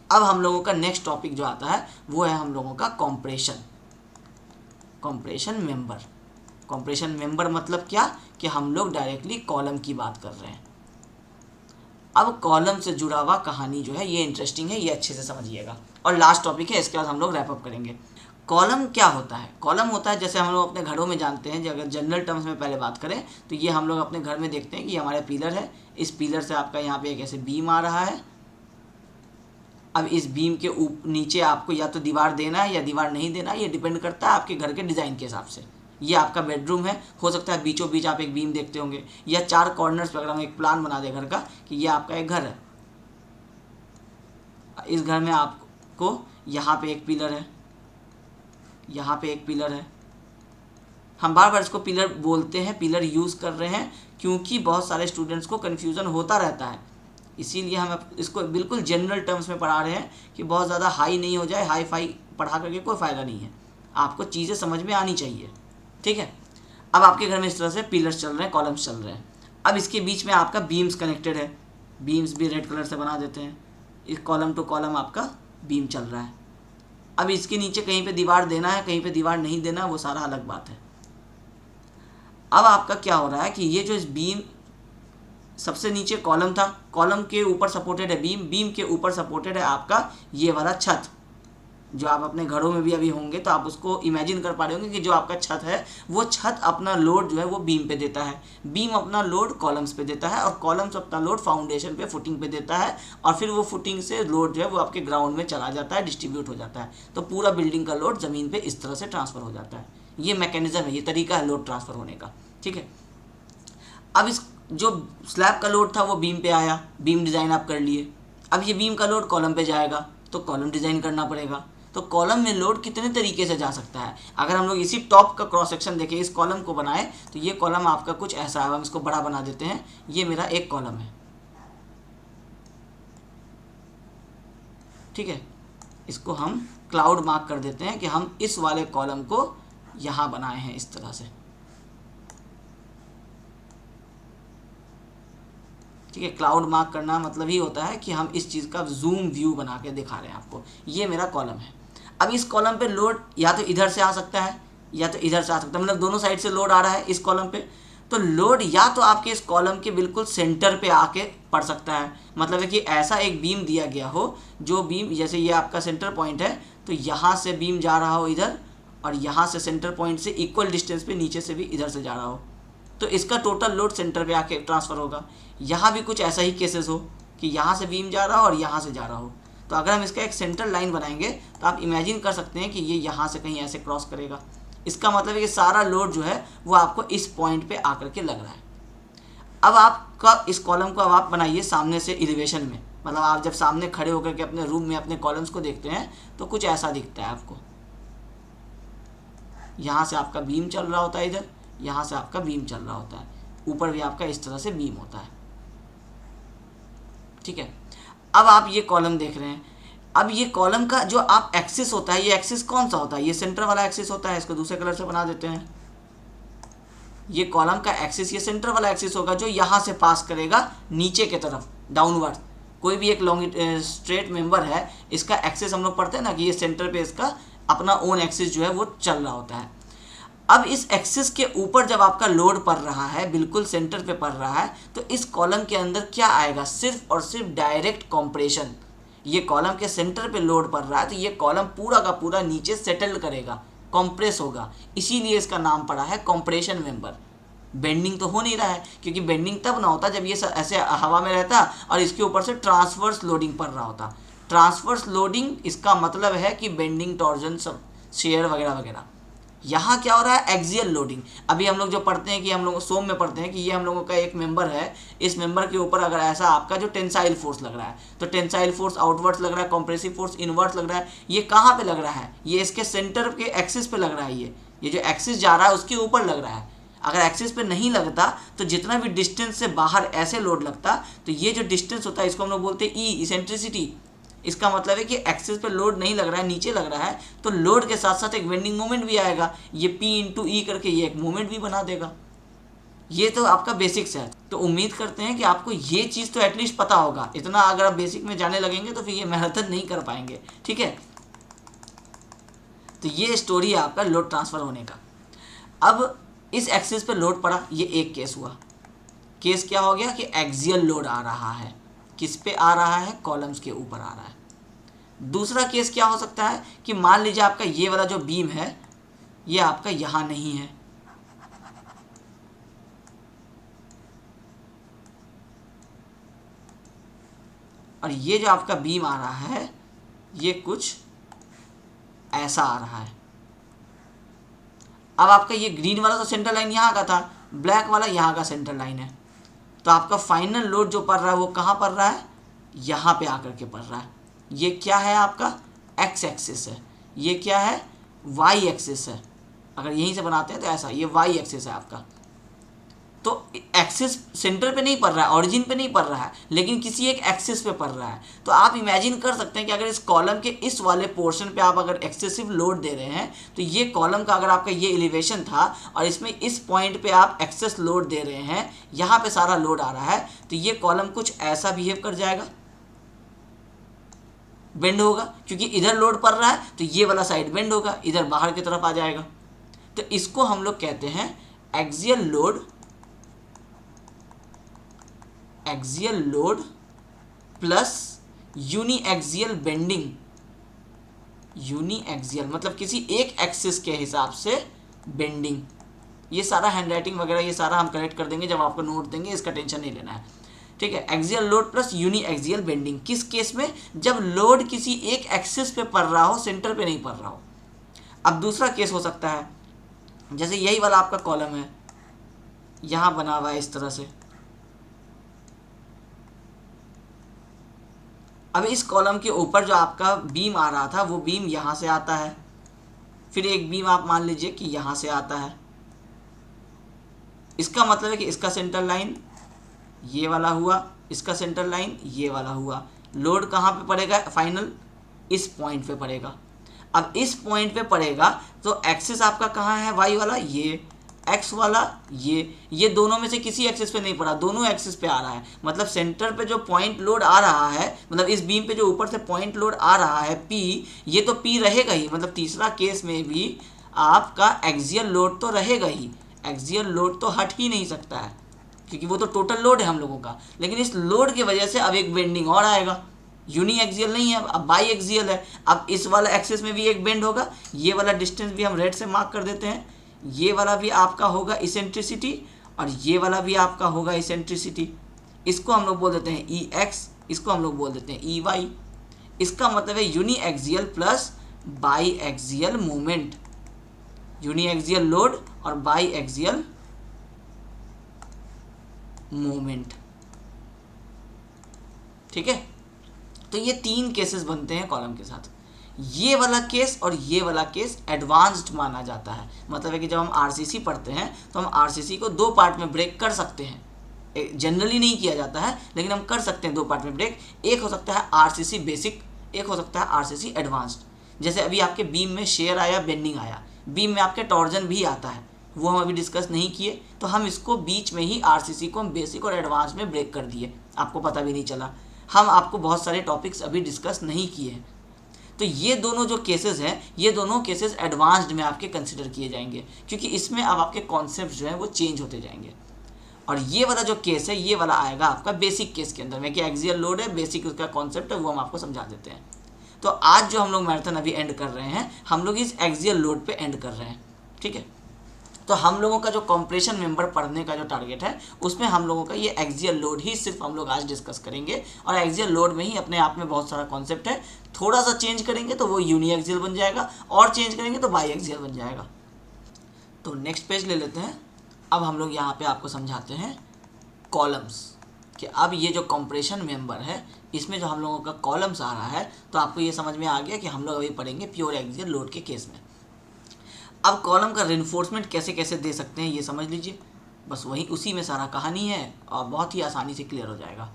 अब हम लोगों का नेक्स्ट टॉपिक जो आता है वो है हम लोगों का कॉम्प्रेशन मेंबर। कॉम्प्रेशन मेंबर मतलब क्या कि हम लोग डायरेक्टली कॉलम की बात कर रहे हैं। अब कॉलम से जुड़ा हुआ कहानी जो है ये इंटरेस्टिंग है, ये अच्छे से समझिएगा। और लास्ट टॉपिक है, इसके बाद हम लोग रैप अप करेंगे। कॉलम क्या होता है? कॉलम होता है जैसे हम लोग अपने घरों में जानते हैं, अगर जनरल टर्म्स में पहले बात करें तो ये हम लोग अपने घर में देखते हैं कि हमारे पिलर है, इस पिलर से आपका यहाँ पे एक ऐसे बीम आ रहा है। अब इस बीम के नीचे आपको या तो दीवार देना है या दीवार नहीं देना है, ये डिपेंड करता है आपके घर के डिज़ाइन के हिसाब से। ये आपका बेडरूम है, हो सकता है बीचों बीच आप एक बीम देखते होंगे, या चार कॉर्नर्स पर अगर हम एक प्लान बना दें घर का कि ये आपका एक घर है, इस घर में आपको यहाँ पे एक पिलर है, यहाँ पे एक पिलर है। हम बार बार इसको पिलर बोलते हैं, पिलर यूज़ कर रहे हैं क्योंकि बहुत सारे स्टूडेंट्स को कन्फ्यूज़न होता रहता है, इसीलिए हम इसको बिल्कुल जनरल टर्म्स में पढ़ा रहे हैं कि बहुत ज़्यादा हाई नहीं हो जाए। हाई फाई पढ़ा करके कोई फ़ायदा नहीं है, आपको चीज़ें समझ में आनी चाहिए, ठीक है। अब आपके घर में इस तरह से पिलर्स चल रहे हैं, कॉलम्स चल रहे हैं। अब इसके बीच में आपका बीम्स कनेक्टेड है, बीम्स भी रेड कलर से बना देते हैं। इस कॉलम टू कॉलम आपका बीम चल रहा है। अब इसके नीचे कहीं पे दीवार देना है, कहीं पे दीवार नहीं देना, वो सारा अलग बात है। अब आपका क्या हो रहा है कि ये जो इस बीम, सबसे नीचे कॉलम था, कॉलम के ऊपर सपोर्टेड है बीम, बीम के ऊपर सपोर्टेड है आपका ये वाला छत। जो आप अपने घरों में भी अभी होंगे तो आप उसको इमेजिन कर पा रहे होंगे कि जो आपका छत है वो छत अपना लोड जो है वो बीम पे देता है, बीम अपना लोड कॉलम्स पे देता है, और कॉलम्स अपना लोड फाउंडेशन पे, फुटिंग पे देता है, और फिर वो फुटिंग से लोड जो है वो आपके ग्राउंड में चला जाता है, डिस्ट्रीब्यूट हो जाता है। तो पूरा बिल्डिंग का लोड ज़मीन पर इस तरह से ट्रांसफ़र हो जाता है। ये मैकेनिज्म है, ये तरीका है लोड ट्रांसफ़र होने का, ठीक है। अब इस जो स्लैब का लोड था वो बीम पे आया, बीम डिज़ाइन आप कर लिए। अब ये बीम का लोड कॉलम पे जाएगा तो कॉलम डिज़ाइन करना पड़ेगा। तो कॉलम में लोड कितने तरीके से जा सकता है? अगर हम लोग इसी टॉप का क्रॉस सेक्शन देखें, इस कॉलम को बनाए, तो ये कॉलम आपका कुछ ऐसा है। हम इसको बड़ा बना देते हैं, ये मेरा एक कॉलम है, ठीक है। इसको हम क्लाउड मार्क कर देते हैं कि हम इस वाले कॉलम को यहाँ बनाए हैं इस तरह से, ठीक है। क्लाउड मार्क करना मतलब ही होता है कि हम इस चीज़ का जूम व्यू बना के दिखा रहे हैं आपको। ये मेरा कॉलम है। अब इस कॉलम पे लोड या तो इधर से आ सकता है या तो इधर से आ सकता है, मतलब दोनों साइड से लोड आ रहा है इस कॉलम पे। तो लोड या तो आपके इस कॉलम के बिल्कुल सेंटर पे आके पड़ सकता है, मतलब है कि ऐसा एक बीम दिया गया हो, जो बीम जैसे ये आपका सेंटर पॉइंट है, तो यहाँ से बीम जा रहा हो इधर, और यहाँ से सेंटर पॉइंट से इक्वल डिस्टेंस पे नीचे से भी इधर से जा रहा हो, तो इसका टोटल लोड सेंटर पे आके ट्रांसफ़र होगा। यहाँ भी कुछ ऐसा ही केसेस हो कि यहाँ से बीम जा रहा हो और यहाँ से जा रहा हो। तो अगर हम इसका एक सेंटर लाइन बनाएंगे तो आप इमेजिन कर सकते हैं कि ये यहाँ से कहीं ऐसे क्रॉस करेगा। इसका मतलब है कि सारा लोड जो है वो आपको इस पॉइंट पे आकर के लग रहा है। अब आपका इस कॉलम को अब आप बनाइए सामने से एलिवेशन में, मतलब आप जब सामने खड़े होकर के अपने रूम में अपने कॉलम्स को देखते हैं तो कुछ ऐसा दिखता है आपको। यहाँ से आपका बीम चल रहा होता है, इधर यहाँ से आपका बीम चल रहा होता है, ऊपर भी आपका इस तरह से बीम होता है, ठीक है। अब आप ये कॉलम देख रहे हैं। अब ये कॉलम का जो आप एक्सिस होता है, ये एक्सिस कौन सा होता है? ये सेंटर वाला एक्सिस होता है। इसको दूसरे कलर से बना देते हैं। ये कॉलम का एक्सिस ये सेंटर वाला एक्सिस होगा, जो यहाँ से पास करेगा नीचे की तरफ डाउनवर्ड। कोई भी एक लॉन्ग स्ट्रेट मेंबर है, इसका एक्सिस हम लोग पढ़ते हैं ना कि ये सेंटर पे इसका अपना ओन एक्सिस जो है वो चल रहा होता है। अब इस एक्सिस के ऊपर जब आपका लोड पड़ रहा है, बिल्कुल सेंटर पे पड़ रहा है, तो इस कॉलम के अंदर क्या आएगा? सिर्फ और सिर्फ डायरेक्ट कॉम्प्रेशन। ये कॉलम के सेंटर पे लोड पड़ रहा है तो ये कॉलम पूरा का पूरा नीचे सेटल करेगा, कॉम्प्रेस होगा, इसीलिए इसका नाम पड़ा है कॉम्प्रेशन मेंबर। बेंडिंग तो हो नहीं रहा है, क्योंकि बेंडिंग तब ना होता जब ये ऐसे हवा में रहता और इसके ऊपर से ट्रांसवर्स लोडिंग पड़ रहा होता। ट्रांसवर्स लोडिंग इसका मतलब है कि बेंडिंग, टॉर्जन, सब शेयर वगैरह वगैरह। यहाँ क्या हो रहा है? Axial loading. अभी हम लोग जो पढ़ते हैं कि हम लोग सोम में पढ़ते हैं कि ये हम लोगों का एक मेंबर है, इस मेंबर के ऊपर अगर ऐसा आपका जो टेंसाइल फोर्स लग रहा है, तो टेंसाइल फोर्स आउटवर्ड्स लग रहा है, कॉम्प्रेसिव फोर्स इनवर्ड्स लग रहा है। ये कहाँ पे लग रहा है? ये इसके सेंटर के एक्सिस पे लग रहा है। ये जो एक्सिस जा रहा है उसके ऊपर लग रहा है। अगर एक्सिस पे नहीं लगता तो जितना भी डिस्टेंस से बाहर ऐसे लोड लगता, तो ये जो डिस्टेंस होता है इसको हम लोग बोलते हैं ई, इसेंट्रिसिटी। इसका मतलब है कि एक्सिस पे लोड नहीं लग रहा है, नीचे लग रहा है, तो लोड के साथ साथ एक बेंडिंग मोमेंट भी आएगा। ये P × E करके ये एक मोमेंट भी बना देगा। ये तो आपका बेसिक्स है। तो उम्मीद करते हैं कि आपको ये चीज़ तो एटलीस्ट पता होगा। इतना अगर आप बेसिक में जाने लगेंगे तो फिर ये मैराथन नहीं कर पाएंगे, ठीक है। तो ये स्टोरी है आपका लोड ट्रांसफ़र होने का। अब इस एक्सिस पे लोड पड़ा, ये एक केस हुआ। केस क्या हो गया कि एक्सियल लोड आ रहा है। किस पे आ रहा है? कॉलम्स के ऊपर आ रहा है। दूसरा केस क्या हो सकता है कि मान लीजिए आपका ये वाला जो बीम है ये आपका यहाँ नहीं है, और ये जो आपका बीम आ रहा है ये कुछ ऐसा आ रहा है। अब आपका ये ग्रीन वाला तो सेंटर लाइन यहाँ का था, ब्लैक वाला यहाँ का सेंटर लाइन है, तो आपका फाइनल लोड जो पड़ रहा है वो कहाँ पड़ रहा है? यहाँ पे आकर के पड़ रहा है। ये क्या है? आपका एक्स एक्सिस है। ये क्या है? वाई एक्सिस है। अगर यहीं से बनाते हैं तो ऐसा, ये वाई एक्सिस है आपका। तो एक्सिस सेंटर पे नहीं पड़ रहा है, ऑरिजिन पे नहीं पड़ रहा है, लेकिन किसी एक एक्सिस पे पड़ रहा है। तो आप इमेजिन कर सकते हैं कि अगर इस कॉलम के इस वाले पोर्शन पे आप अगर एक्सेसिव लोड दे रहे हैं, तो ये कॉलम का अगर आपका ये एलिवेशन था और इसमें इस पॉइंट पे आप एक्सेस लोड दे रहे हैं, यहाँ पे सारा लोड आ रहा है, तो ये कॉलम कुछ ऐसा बिहेव कर जाएगा, बेंड होगा, क्योंकि इधर लोड पड़ रहा है तो ये वाला साइड बेंड होगा, इधर बाहर की तरफ आ जाएगा। तो इसको हम लोग कहते हैं axial load, axial load plus uniaxial bending. Uniaxial मतलब किसी एक एक्सिस के हिसाब से बेंडिंग। ये सारा हैंड राइटिंग वगैरह ये सारा हम करेक्ट कर देंगे जब आपको नोट देंगे, इसका टेंशन नहीं लेना है, ठीक है। Axial load plus uniaxial bending किस केस में? जब लोड किसी एक एक्सिस पे पड़ रहा हो, सेंटर पे नहीं पड़ रहा हो। अब दूसरा केस हो सकता है, जैसे यही वाला आपका कॉलम है, यहाँ बना हुआ है इस तरह से। अब इस कॉलम के ऊपर जो आपका बीम आ रहा था वो बीम यहाँ से आता है, फिर एक बीम आप मान लीजिए कि यहाँ से आता है। इसका मतलब है कि इसका सेंटर लाइन ये वाला हुआ, इसका सेंटर लाइन ये वाला हुआ। लोड कहाँ पे पड़ेगा? फाइनल इस पॉइंट पे पड़ेगा। अब इस पॉइंट पे पड़ेगा तो एक्सिस आपका कहाँ है? वाई वाला, ये एक्स वाला, ये दोनों में से किसी एक्सिस पे नहीं पड़ा, दोनों एक्सिस पे आ रहा है। मतलब सेंटर पे जो पॉइंट लोड आ रहा है, मतलब इस बीम पे जो ऊपर से पॉइंट लोड आ रहा है पी, ये तो पी रहेगा ही। मतलब तीसरा केस में भी आपका एक्सियल लोड तो रहेगा ही, एक्सियल लोड तो हट ही नहीं सकता है, क्योंकि वो तो टोटल लोड है हम लोगों का। लेकिन इस लोड की वजह से अब एक बेंडिंग और आएगा, यूनी एक्सियल नहीं है, अब बाई एक्सियल है। अब इस वाला एक्सिस में भी एक बेंड होगा, ये वाला डिस्टेंस भी हम रेड से मार्क कर देते हैं। ये वाला भी आपका होगा इसेंट्रिसिटी और ये वाला भी आपका होगा इसेंट्रिसिटी। इसको हम लोग बोल देते हैं ई एक्स, इसको हम लोग बोल देते हैं ई वाई। इसका मतलब है uniaxial plus biaxial movement, uniaxial load और बाई एक्सियल मूवमेंट, ठीक है। तो ये तीन केसेस बनते हैं कॉलम के साथ। ये वाला केस और ये वाला केस एडवांस्ड माना जाता है। मतलब है कि जब हम आरसीसी पढ़ते हैं तो हम आरसीसी को दो पार्ट में ब्रेक कर सकते हैं। जनरली नहीं किया जाता है, लेकिन हम कर सकते हैं दो पार्ट में ब्रेक। एक हो सकता है आरसीसी बेसिक, एक हो सकता है आरसीसी एडवांस्ड। जैसे अभी आपके बीम में शेयर आया, बेंडिंग आया, बीम में आपके टॉर्जन भी आता है, वो हम अभी डिस्कस नहीं किए, तो हम इसको बीच में ही आरसीसी को हम बेसिक और एडवांस में ब्रेक कर दिए, आपको पता भी नहीं चला। हम आपको बहुत सारे टॉपिक्स अभी डिस्कस नहीं किए हैं। तो ये दोनों जो केसेस हैं, ये दोनों केसेस एडवांस्ड में आपके कंसिडर किए जाएंगे, क्योंकि इसमें अब आपके कॉन्सेप्ट जो है वो चेंज होते जाएंगे। और ये वाला जो केस है ये वाला आएगा आपका बेसिक केस के अंदर में, कि एक्सियल लोड है, बेसिक उसका कॉन्सेप्ट है, वो हम आपको समझा देते हैं। तो आज जो हम लोग मैराथन अभी एंड कर रहे हैं, हम लोग इस एक्सियल लोड पे एंड कर रहे हैं, ठीक है। तो हम लोगों का जो कंप्रेशन मेंबर पढ़ने का जो टारगेट है, उसमें हम लोगों का ये एक्सियल लोड ही सिर्फ हम लोग आज डिस्कस करेंगे। और एक्सियल लोड में ही अपने आप में बहुत सारा कॉन्सेप्ट है। थोड़ा सा चेंज करेंगे तो वो यूनी एक्सियल बन जाएगा, और चेंज करेंगे तो बाई एक्सियल बन जाएगा। तो नेक्स्ट पेज ले लेते हैं। अब हम लोग यहाँ पे आपको समझाते हैं कॉलम्स, कि अब ये जो कंप्रेशन मेंबर है इसमें जो हम लोगों का कॉलम्स आ रहा है, तो आपको ये समझ में आ गया कि हम लोग अभी पढ़ेंगे प्योर एक्सियल लोड के केस में। अब कॉलम का रिइंफोर्समेंट कैसे कैसे दे सकते हैं ये समझ लीजिए, बस वही उसी में सारा कहानी है और बहुत ही आसानी से क्लियर हो जाएगा।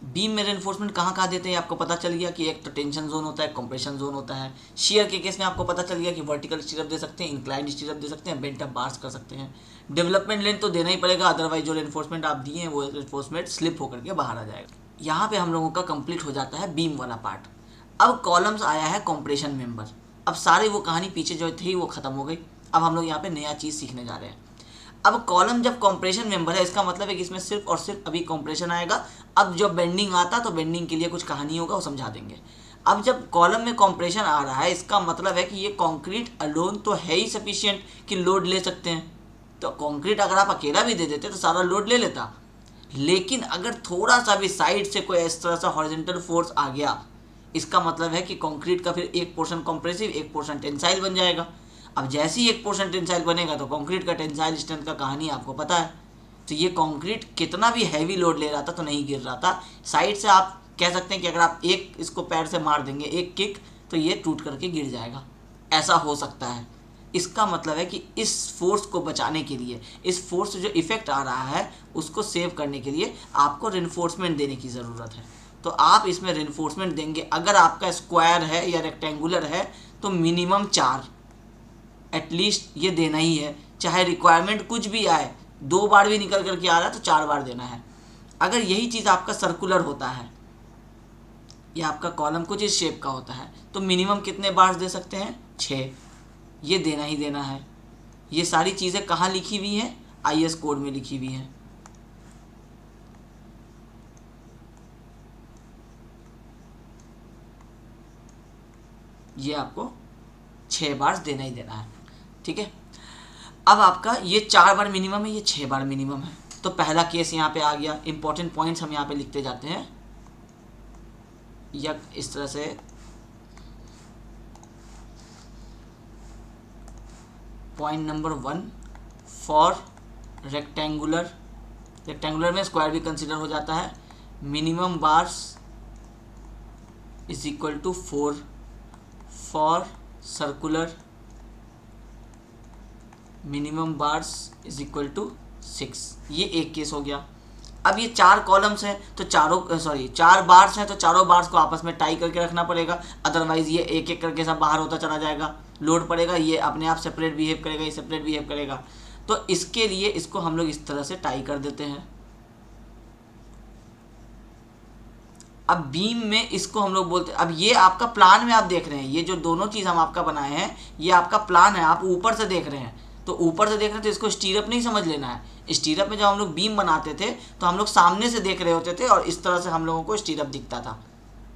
बीम में रेनफोर्समेंट कहाँ कहाँ देते हैं आपको पता चल गया कि एक तो टेंशन जोन होता है, कंप्रेशन जोन होता है। शियर के केस में आपको पता चल गया कि वर्टिकल स्टीरअप दे सकते हैं, इंक्लाइंड स्टीरअप दे सकते हैं, बेंट अप बार्स कर सकते हैं। डेवलपमेंट लेंथ तो देना ही पड़ेगा, अदरवाइज जो रेनफोर्समेंट आप दिए हैं वो रेनफोर्समेंट स्लिप होकर के बाहर आ जाएगा। यहाँ पे हम लोगों का कंप्लीट हो जाता है बीम वाला पार्ट। अब कॉलम्स आया है कॉम्प्रेशन मेंबर। अब सारी वो कहानी पीछे जो थी वो खत्म हो गई। अब हम लोग यहाँ पे नया चीज़ सीखने जा रहे हैं। अब कॉलम जब कॉम्प्रेशन मेंबर है, इसका मतलब है कि इसमें सिर्फ और सिर्फ अभी कॉम्प्रेशन आएगा। अब जब बेंडिंग आता तो बेंडिंग के लिए कुछ कहानी होगा, वो समझा देंगे। अब जब कॉलम में कॉम्प्रेशन आ रहा है, इसका मतलब है कि ये कंक्रीट अलोन तो है ही सफिशिएंट कि लोड ले सकते हैं। तो कंक्रीट अगर आप अकेला भी दे देते तो सारा लोड ले लेता, लेकिन अगर थोड़ा सा भी साइड से कोई इस तरह सा हॉरिजॉन्टल फोर्स आ गया, इसका मतलब है कि कंक्रीट का फिर एक पोर्शन कंप्रेसिव, एक पोर्शन टेंसाइल बन जाएगा। अब जैसे ही एक पोर्शन टेंसाइल बनेगा तो कंक्रीट का टेंसाइल स्ट्रेंथ का कहानी आपको पता है। तो ये कंक्रीट कितना भी हैवी लोड ले रहा था तो नहीं गिर रहा था। साइड से आप कह सकते हैं कि अगर आप एक इसको पैर से मार देंगे, एक किक, तो ये टूट करके गिर जाएगा, ऐसा हो सकता है। इसका मतलब है कि इस फोर्स को बचाने के लिए, इस फोर्स से जो इफेक्ट आ रहा है उसको सेव करने के लिए आपको रेनफोर्समेंट देने की ज़रूरत है। तो आप इसमें रेनफोर्समेंट देंगे। अगर आपका स्क्वायर है या रेक्टेंगुलर है तो मिनिमम 4 एटलीस्ट ये देना ही है, चाहे रिक्वायरमेंट कुछ भी आए, 2 बार भी निकल करके आ रहा है तो 4 बार देना है। अगर यही चीज़ आपका सर्कुलर होता है या आपका कॉलम कुछ इस शेप का होता है तो मिनिमम कितने बार्स दे सकते हैं? 6। ये देना ही देना है। ये सारी चीज़ें कहाँ लिखी हुई हैं? IS कोड में लिखी हुई हैं। ये आपको 6 बार देना ही देना है, ठीक है। अब आपका ये 4 बार मिनिमम है, ये 6 बार मिनिमम है। तो पहला केस यहाँ पे आ गया। इंपॉर्टेंट पॉइंट्स हम यहाँ पे लिखते जाते हैं या इस तरह से। Point number 1, for rectangular, rectangular में स्क्वायर भी कंसिडर हो जाता है, minimum bars is equal to 4, for circular minimum bars is equal to 6। ये एक केस हो गया। अब ये 4 कॉलम्स हैं तो 4 बार्स हैं तो चारों बार्स को आपस में टाई करके रखना पड़ेगा, अदरवाइज ये एक एक करके सब बाहर होता चला जाएगा, लोड पड़ेगा, ये अपने आप सेपरेट बिहेव करेगा, ये सेपरेट बिहेव करेगा। तो इसके लिए इसको हम लोग इस तरह से टाई कर देते हैं। अब बीम में इसको हम लोग बोलते हैं, अब ये आपका प्लान में आप देख रहे हैं, ये जो दोनों चीज़ हम आपका बनाए हैं ये आपका प्लान है, आप ऊपर से देख रहे हैं। तो ऊपर से देख रहे हैं तो इसको स्टीरअप नहीं समझ लेना है। स्टीरअप में जब हम लोग बीम बनाते थे तो हम लोग सामने से देख रहे होते थे और इस तरह से हम लोगों को स्टीरअप दिखता था।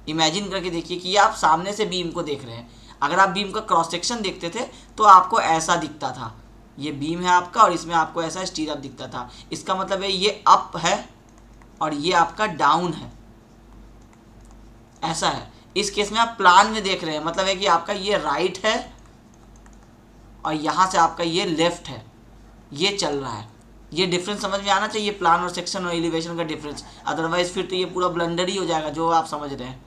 इमेजिन करके देखिए कि आप सामने से बीम को देख रहे हैं। अगर आप बीम का क्रॉस सेक्शन देखते थे तो आपको ऐसा दिखता था, ये बीम है आपका और इसमें आपको ऐसा स्टीरअप दिखता था। इसका मतलब है ये अप है और ये आपका डाउन है, ऐसा है। इस केस में आप प्लान में देख रहे हैं, मतलब है कि आपका ये राइट है और यहाँ से आपका ये लेफ्ट है, ये चल रहा है। ये डिफरेंस समझ में आना चाहिए, प्लान और सेक्शन और एलिवेशन का डिफरेंस, अदरवाइज फिर तो ये पूरा ब्लंडर ही हो जाएगा जो आप समझ रहे हैं,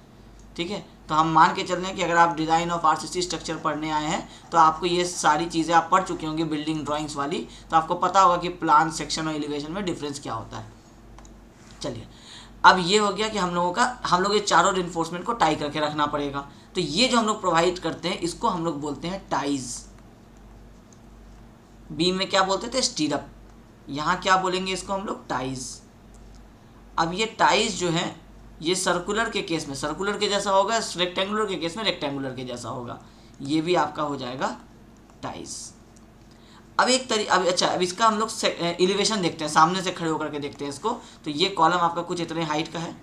ठीक है। तो हम मान के चल रहे हैं कि अगर आप डिज़ाइन ऑफ RCC स्ट्रक्चर पढ़ने आए हैं तो आपको ये सारी चीज़ें आप पढ़ चुके होंगे बिल्डिंग ड्राइंग्स वाली, तो आपको पता होगा कि प्लान, सेक्शन और एलिवेशन में डिफरेंस क्या होता है। चलिए, अब ये हो गया कि हम लोग ये चारों रेनफोर्समेंट को टाई करके रखना पड़ेगा। तो ये जो हम लोग प्रोवाइड करते हैं इसको हम लोग बोलते हैं टाइज। बीम में क्या बोलते थे? स्टीरअप। यहाँ क्या बोलेंगे इसको हम लोग? टाइज। अब ये टाइज जो है ये सर्कुलर के केस में सर्कुलर के जैसा होगा, रेक्टेंगुलर के केस में रेक्टेंगुलर के जैसा होगा। ये भी आपका हो जाएगा टाइज। अब अब इसका हम लोग एलिवेशन देखते हैं, सामने से खड़े होकर के देखते हैं इसको। तो ये कॉलम आपका कुछ इतने हाइट का है,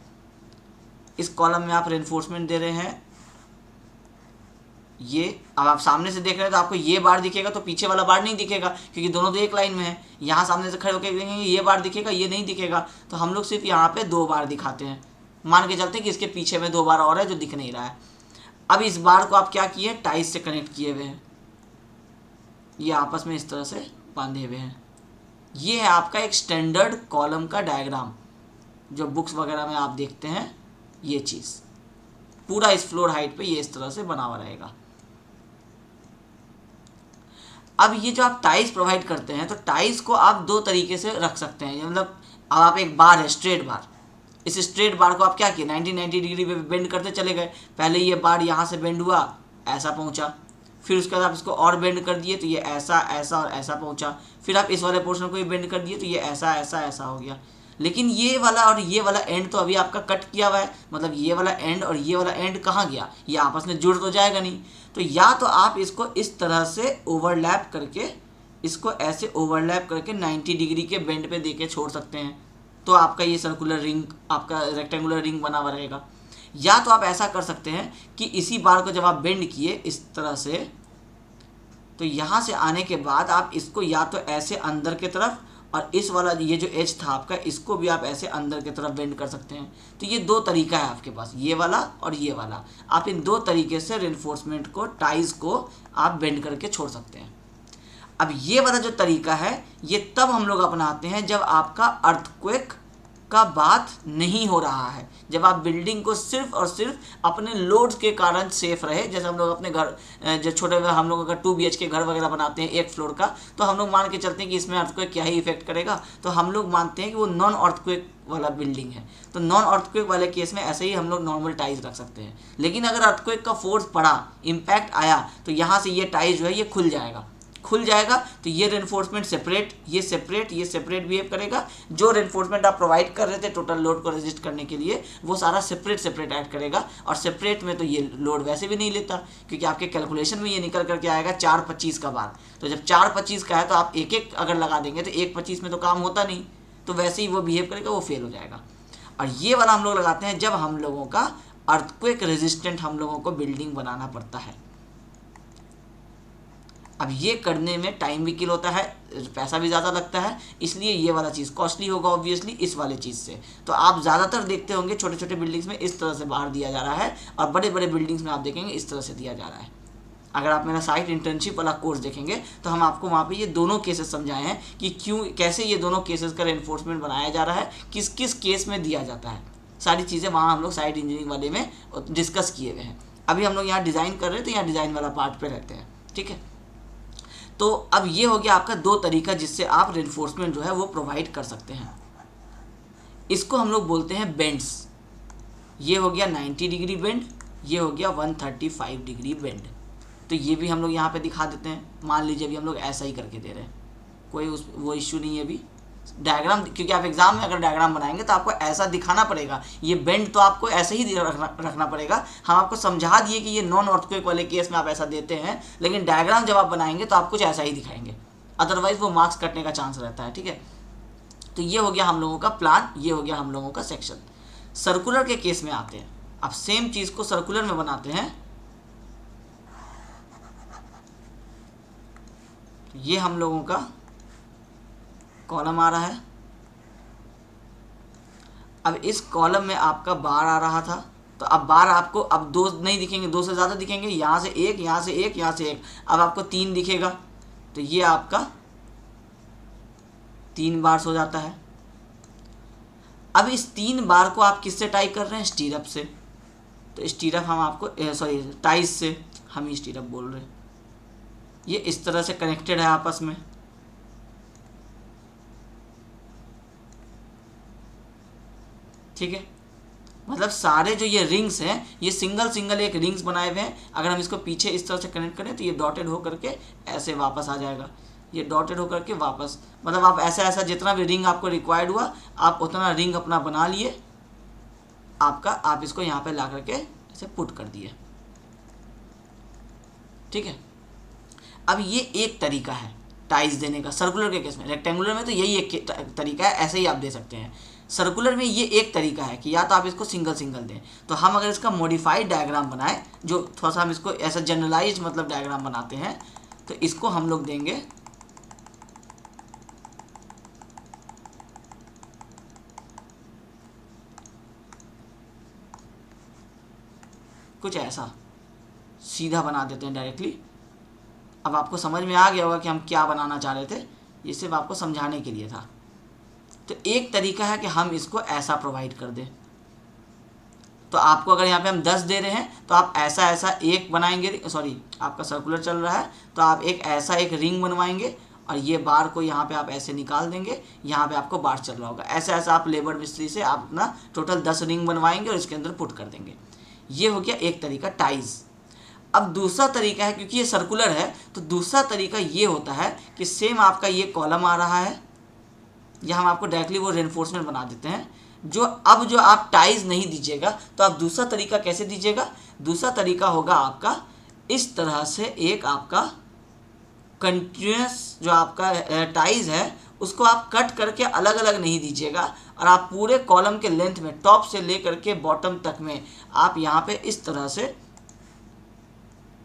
इस कॉलम में आप रेनफोर्समेंट दे रहे हैं। ये अब आप सामने से देख रहे हैं तो आपको ये बार दिखेगा, तो पीछे वाला बार नहीं दिखेगा क्योंकि दोनों तो एक लाइन में है। यहाँ सामने से खड़े होकर देखेंगे ये बार दिखेगा, ये नहीं दिखेगा। तो हम लोग सिर्फ यहाँ पे 2 बार दिखाते हैं, मान के चलते हैं कि इसके पीछे में 2 बार और है जो दिख नहीं रहा है। अब इस बार को आप क्या किए? टाइज से कनेक्ट किए हुए हैं, ये आपस में इस तरह से बांधे हुए हैं। ये है आपका एक स्टैंडर्ड कॉलम का डायग्राम जो बुक्स वगैरह में आप देखते हैं। ये चीज़ पूरा इस फ्लोर हाइट पे ये इस तरह से बना हुआ रहेगा। अब ये जो आप टाइज प्रोवाइड करते हैं तो टाइज को आप 2 तरीके से रख सकते हैं। मतलब अब आप एक बार है, स्ट्रेट बार, इस स्ट्रेट बार को आप क्या किए, 90 डिग्री पे बेंड करते चले गए। पहले ये बार यहाँ से बेंड हुआ, ऐसा पहुँचा, फिर उसके बाद आप इसको और बेंड कर दिए तो ये ऐसा ऐसा और ऐसा पहुँचा, फिर आप इस वाले पोर्शन को भी बेंड कर दिए तो ये ऐसा ऐसा ऐसा हो गया। लेकिन ये वाला और ये वाला एंड तो अभी आपका कट किया हुआ है, मतलब ये वाला एंड और ये वाला एंड कहाँ गया, ये आपस में जुड़ तो जाएगा नहीं। तो या तो आप इसको इस तरह से ओवरलैप करके, इसको ऐसे ओवरलैप करके 90 डिग्री के बेंड पे देके छोड़ सकते हैं, तो आपका ये सर्कुलर रिंग, आपका रेक्टेंगुलर रिंग बना हुआ रहेगा। या तो आप ऐसा कर सकते हैं कि इसी बार को जब आप बेंड किए इस तरह से, तो यहाँ से आने के बाद आप इसको या तो ऐसे अंदर की तरफ, और इस वाला ये जो एज था आपका, इसको भी आप ऐसे अंदर की तरफ बेंड कर सकते हैं। तो ये दो तरीका है आपके पास, ये वाला और ये वाला। आप इन दो तरीके से रेनफोर्समेंट को, टाइज को आप बेंड करके छोड़ सकते हैं। अब ये वाला जो तरीका है ये तब हम लोग अपनाते हैं जब आपका अर्थक्वेक का बात नहीं हो रहा है, जब आप बिल्डिंग को सिर्फ और सिर्फ अपने लोड्स के कारण सेफ रहे। जैसे हम लोग अपने घर, जो छोटे हम लोग अगर 2 BHK घर वगैरह बनाते हैं 1 फ्लोर का, तो हम लोग मान के चलते हैं कि इसमें अर्थक्वेक क्या ही इफेक्ट करेगा, तो हम लोग मानते हैं कि वो नॉन अर्थक्वेक वाला बिल्डिंग है। तो नॉन अर्थक्वेक वाले केस में ऐसे ही हम लोग नॉर्मल टाइज रख सकते हैं। लेकिन अगर अर्थक्वेक का फोर्स पड़ा, इम्पैक्ट आया, तो यहाँ से ये टाइज जो है ये खुल जाएगा तो ये रेनफोर्समेंट सेपरेट, ये सेपरेट बिहेव करेगा। जो रेनफोर्समेंट आप प्रोवाइड कर रहे थे टोटल लोड को रेजिस्ट करने के लिए, वो सारा सेपरेट ऐड करेगा। और सेपरेट में तो ये लोड वैसे भी नहीं लेता, क्योंकि आपके कैलकुलेशन में ये निकल करके आएगा 425 का बार। तो जब 425 का है तो आप एक एक अगर लगा देंगे तो 125 में तो काम होता नहीं, तो वैसे ही वो बिहेव करेगा, वो फेल हो जाएगा। और ये वाला हम लोग लगाते हैं जब हम लोगों का अर्थक्वेक रेजिस्टेंट हम लोगों को बिल्डिंग बनाना पड़ता है। अब ये करने में टाइम भी किल होता है, पैसा भी ज़्यादा लगता है, इसलिए ये वाला चीज़ कॉस्टली होगा ऑब्वियसली इस वाले चीज़ से। तो आप ज़्यादातर देखते होंगे छोटे छोटे बिल्डिंग्स में इस तरह से बाहर दिया जा रहा है, और बड़े बड़े बिल्डिंग्स में आप देखेंगे इस तरह से दिया जा रहा है। अगर आप मेरा साइट इंटर्नशिप वाला कोर्स देखेंगे तो हम आपको वहाँ पे ये दोनों केसेस समझाए हैं कि कैसे ये दोनों केसेस का रेनफोर्समेंट बनाया जा रहा है, किस किस केस में दिया जाता है। सारी चीज़ें वहाँ हम लोग साइट इंजीनियरिंग वाले में डिस्कस किए हुए हैं। अभी हम लोग यहाँ डिज़ाइन कर रहे हैं तो यहाँ डिज़ाइन वाला पार्ट पे रहते हैं, ठीक है। तो अब ये हो गया आपका दो तरीका जिससे आप रेनफोर्समेंट जो है वो प्रोवाइड कर सकते हैं। इसको हम लोग बोलते हैं बेंड्स। ये हो गया 90 डिग्री बेंड, ये हो गया 135 डिग्री बेंड। तो ये भी हम लोग यहाँ पे दिखा देते हैं। मान लीजिए अभी हम लोग ऐसा ही करके दे रहे हैं, कोई वो इश्यू नहीं है अभी डायग्राम, क्योंकि आप एग्जाम में अगर डायग्राम बनाएंगे तो आपको ऐसा दिखाना पड़ेगा। ये बेंड तो आपको ऐसे ही रखना पड़ेगा। हम आपको समझा दिए कि ये नॉन अर्थक्वेक वाले केस में आप ऐसा देते हैं, लेकिन डायग्राम जब आप बनाएंगे तो आप कुछ ऐसा ही दिखाएंगे, अदरवाइज वो मार्क्स कटने का चांस रहता है, ठीक है। तो ये हो गया हम लोगों का प्लान, ये हो गया हम लोगों का सेक्शन। सर्कुलर के केस में आते हैं। अब सेम चीज़ को सर्कुलर में बनाते हैं। ये हम लोगों का कॉलम आ रहा है। अब इस कॉलम में आपका बार आ रहा था, तो अब बार आपको अब दो नहीं दिखेंगे, दो से ज़्यादा दिखेंगे। यहाँ से एक, यहाँ से एक, यहाँ से एक, अब आपको 3 दिखेगा। तो ये आपका 3 बार्स हो जाता है। अब इस 3 बार को आप किससे टाई कर रहे हैं? स्टीरअप से। तो स्टीरअप हम आपको टाइज से, हम ही स्टीरअप बोल रहे हैं। ये इस तरह से कनेक्टेड है आपस में, ठीक है। मतलब सारे जो ये रिंग्स हैं ये सिंगल एक रिंग्स बनाए हुए हैं। अगर हम इसको पीछे इस तरह से कनेक्ट करें तो ये डॉटेड हो करके ऐसे वापस आ जाएगा, ये डॉटेड हो करके वापस, मतलब आप ऐसा जितना भी रिंग आपको रिक्वायर्ड हुआ आप उतना रिंग अपना बना लिए आपका, आप इसको यहाँ पे ला करके ऐसे पुट कर दिए, ठीक है। अब ये एक तरीका है टाइज देने का सर्कुलर के केस में। रेक्टेंगुलर में तो यही एक तरीका है, ऐसे ही आप दे सकते हैं। सर्कुलर में ये एक तरीका है कि या तो आप इसको सिंगल दें। तो हम अगर इसका मॉडिफाइड डायग्राम बनाएं, जो थोड़ा सा हम इसको ऐसा जनरलाइज मतलब डायग्राम बनाते हैं, तो इसको हम लोग देंगे कुछ ऐसा, सीधा बना देते हैं डायरेक्टली। अब आपको समझ में आ गया होगा कि हम क्या बनाना चाह रहे थे, ये सिर्फ आपको समझाने के लिए था। तो एक तरीका है कि हम इसको ऐसा प्रोवाइड कर दें। तो आपको अगर यहाँ पे हम 10 दे रहे हैं तो आप ऐसा एक बनाएंगे, सॉरी आपका सर्कुलर चल रहा है तो आप एक ऐसा एक रिंग बनवाएंगे और ये बार को यहाँ पे आप ऐसे निकाल देंगे, यहाँ पे आपको बार चल रहा होगा। ऐसे ऐसे आप लेबर मिस्त्री से आप अपना टोटल 10 रिंग बनवाएंगे और इसके अंदर पुट कर देंगे। ये हो गया एक तरीका टाइज। अब दूसरा तरीका है, क्योंकि ये सर्कुलर है तो दूसरा तरीका ये होता है कि सेम आपका ये कॉलम आ रहा है, या हम आपको डायरेक्टली वो रेनफोर्समेंट बना देते हैं। जो आप टाइज नहीं दीजिएगा तो आप दूसरा तरीका कैसे दीजिएगा? दूसरा तरीका होगा आपका इस तरह से, एक आपका कंटिन्यूस जो आपका टाइज है उसको आप कट करके अलग अलग नहीं दीजिएगा, और आप पूरे कॉलम के लेंथ में टॉप से लेकर के बॉटम तक में आप यहाँ पे इस तरह से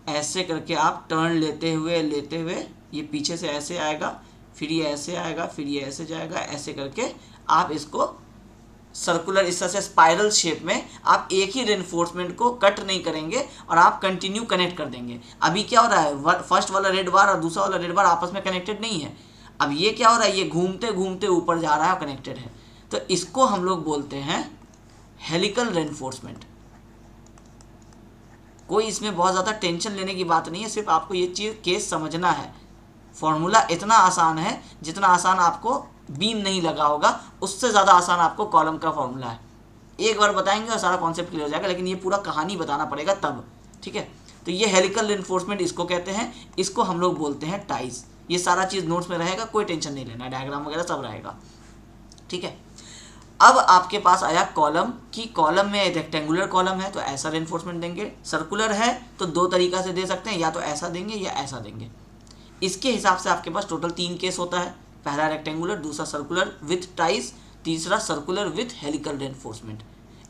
ऐसे करके आप टर्न लेते हुए ये पीछे से ऐसे आएगा, फिर ये ऐसे आएगा, फिर ये ऐसे जाएगा, ऐसे करके आप इसको सर्कुलर इस तरह से स्पाइरल शेप में आप एक ही रेनफोर्समेंट को कट नहीं करेंगे और आप कंटिन्यू कनेक्ट कर देंगे। अभी क्या हो रहा है, फर्स्ट वाला रेड बार और दूसरा वाला रेड बार आपस में कनेक्टेड नहीं है। अब ये क्या हो रहा है, ये घूमते घूमते ऊपर जा रहा है और कनेक्टेड है। तो इसको हम लोग बोलते हैं हेलिकल रेनफोर्समेंट। कोई इसमें बहुत ज़्यादा टेंशन लेने की बात नहीं है, सिर्फ आपको ये चीज़ केस समझना है। फॉर्मूला इतना आसान है जितना आसान आपको बीम नहीं लगा होगा, उससे ज़्यादा आसान आपको कॉलम का फॉर्मूला है। एक बार बताएंगे और सारा कॉन्सेप्ट क्लियर हो जाएगा, लेकिन ये पूरा कहानी बताना पड़ेगा तब, ठीक है। तो ये हेलिकल रेनफोर्समेंट इसको कहते हैं, इसको हम लोग बोलते हैं टाइज। ये सारा चीज़ नोट्स में रहेगा, कोई टेंशन नहीं लेना, डायग्राम वगैरह सब रहेगा, ठीक है। अब आपके पास आया कॉलम की, कॉलम में रेक्टेंगुलर कॉलम है तो ऐसा रेनफोर्समेंट देंगे, सर्कुलर है तो दो तरीका से दे सकते हैं, या तो ऐसा देंगे या ऐसा देंगे। इसके हिसाब से आपके पास टोटल 3 केस होता है, पहला रेक्टेंगुलर, दूसरा सर्कुलर विथ टाइज, तीसरा सर्कुलर विथ हेलिकल रेनफोर्समेंट।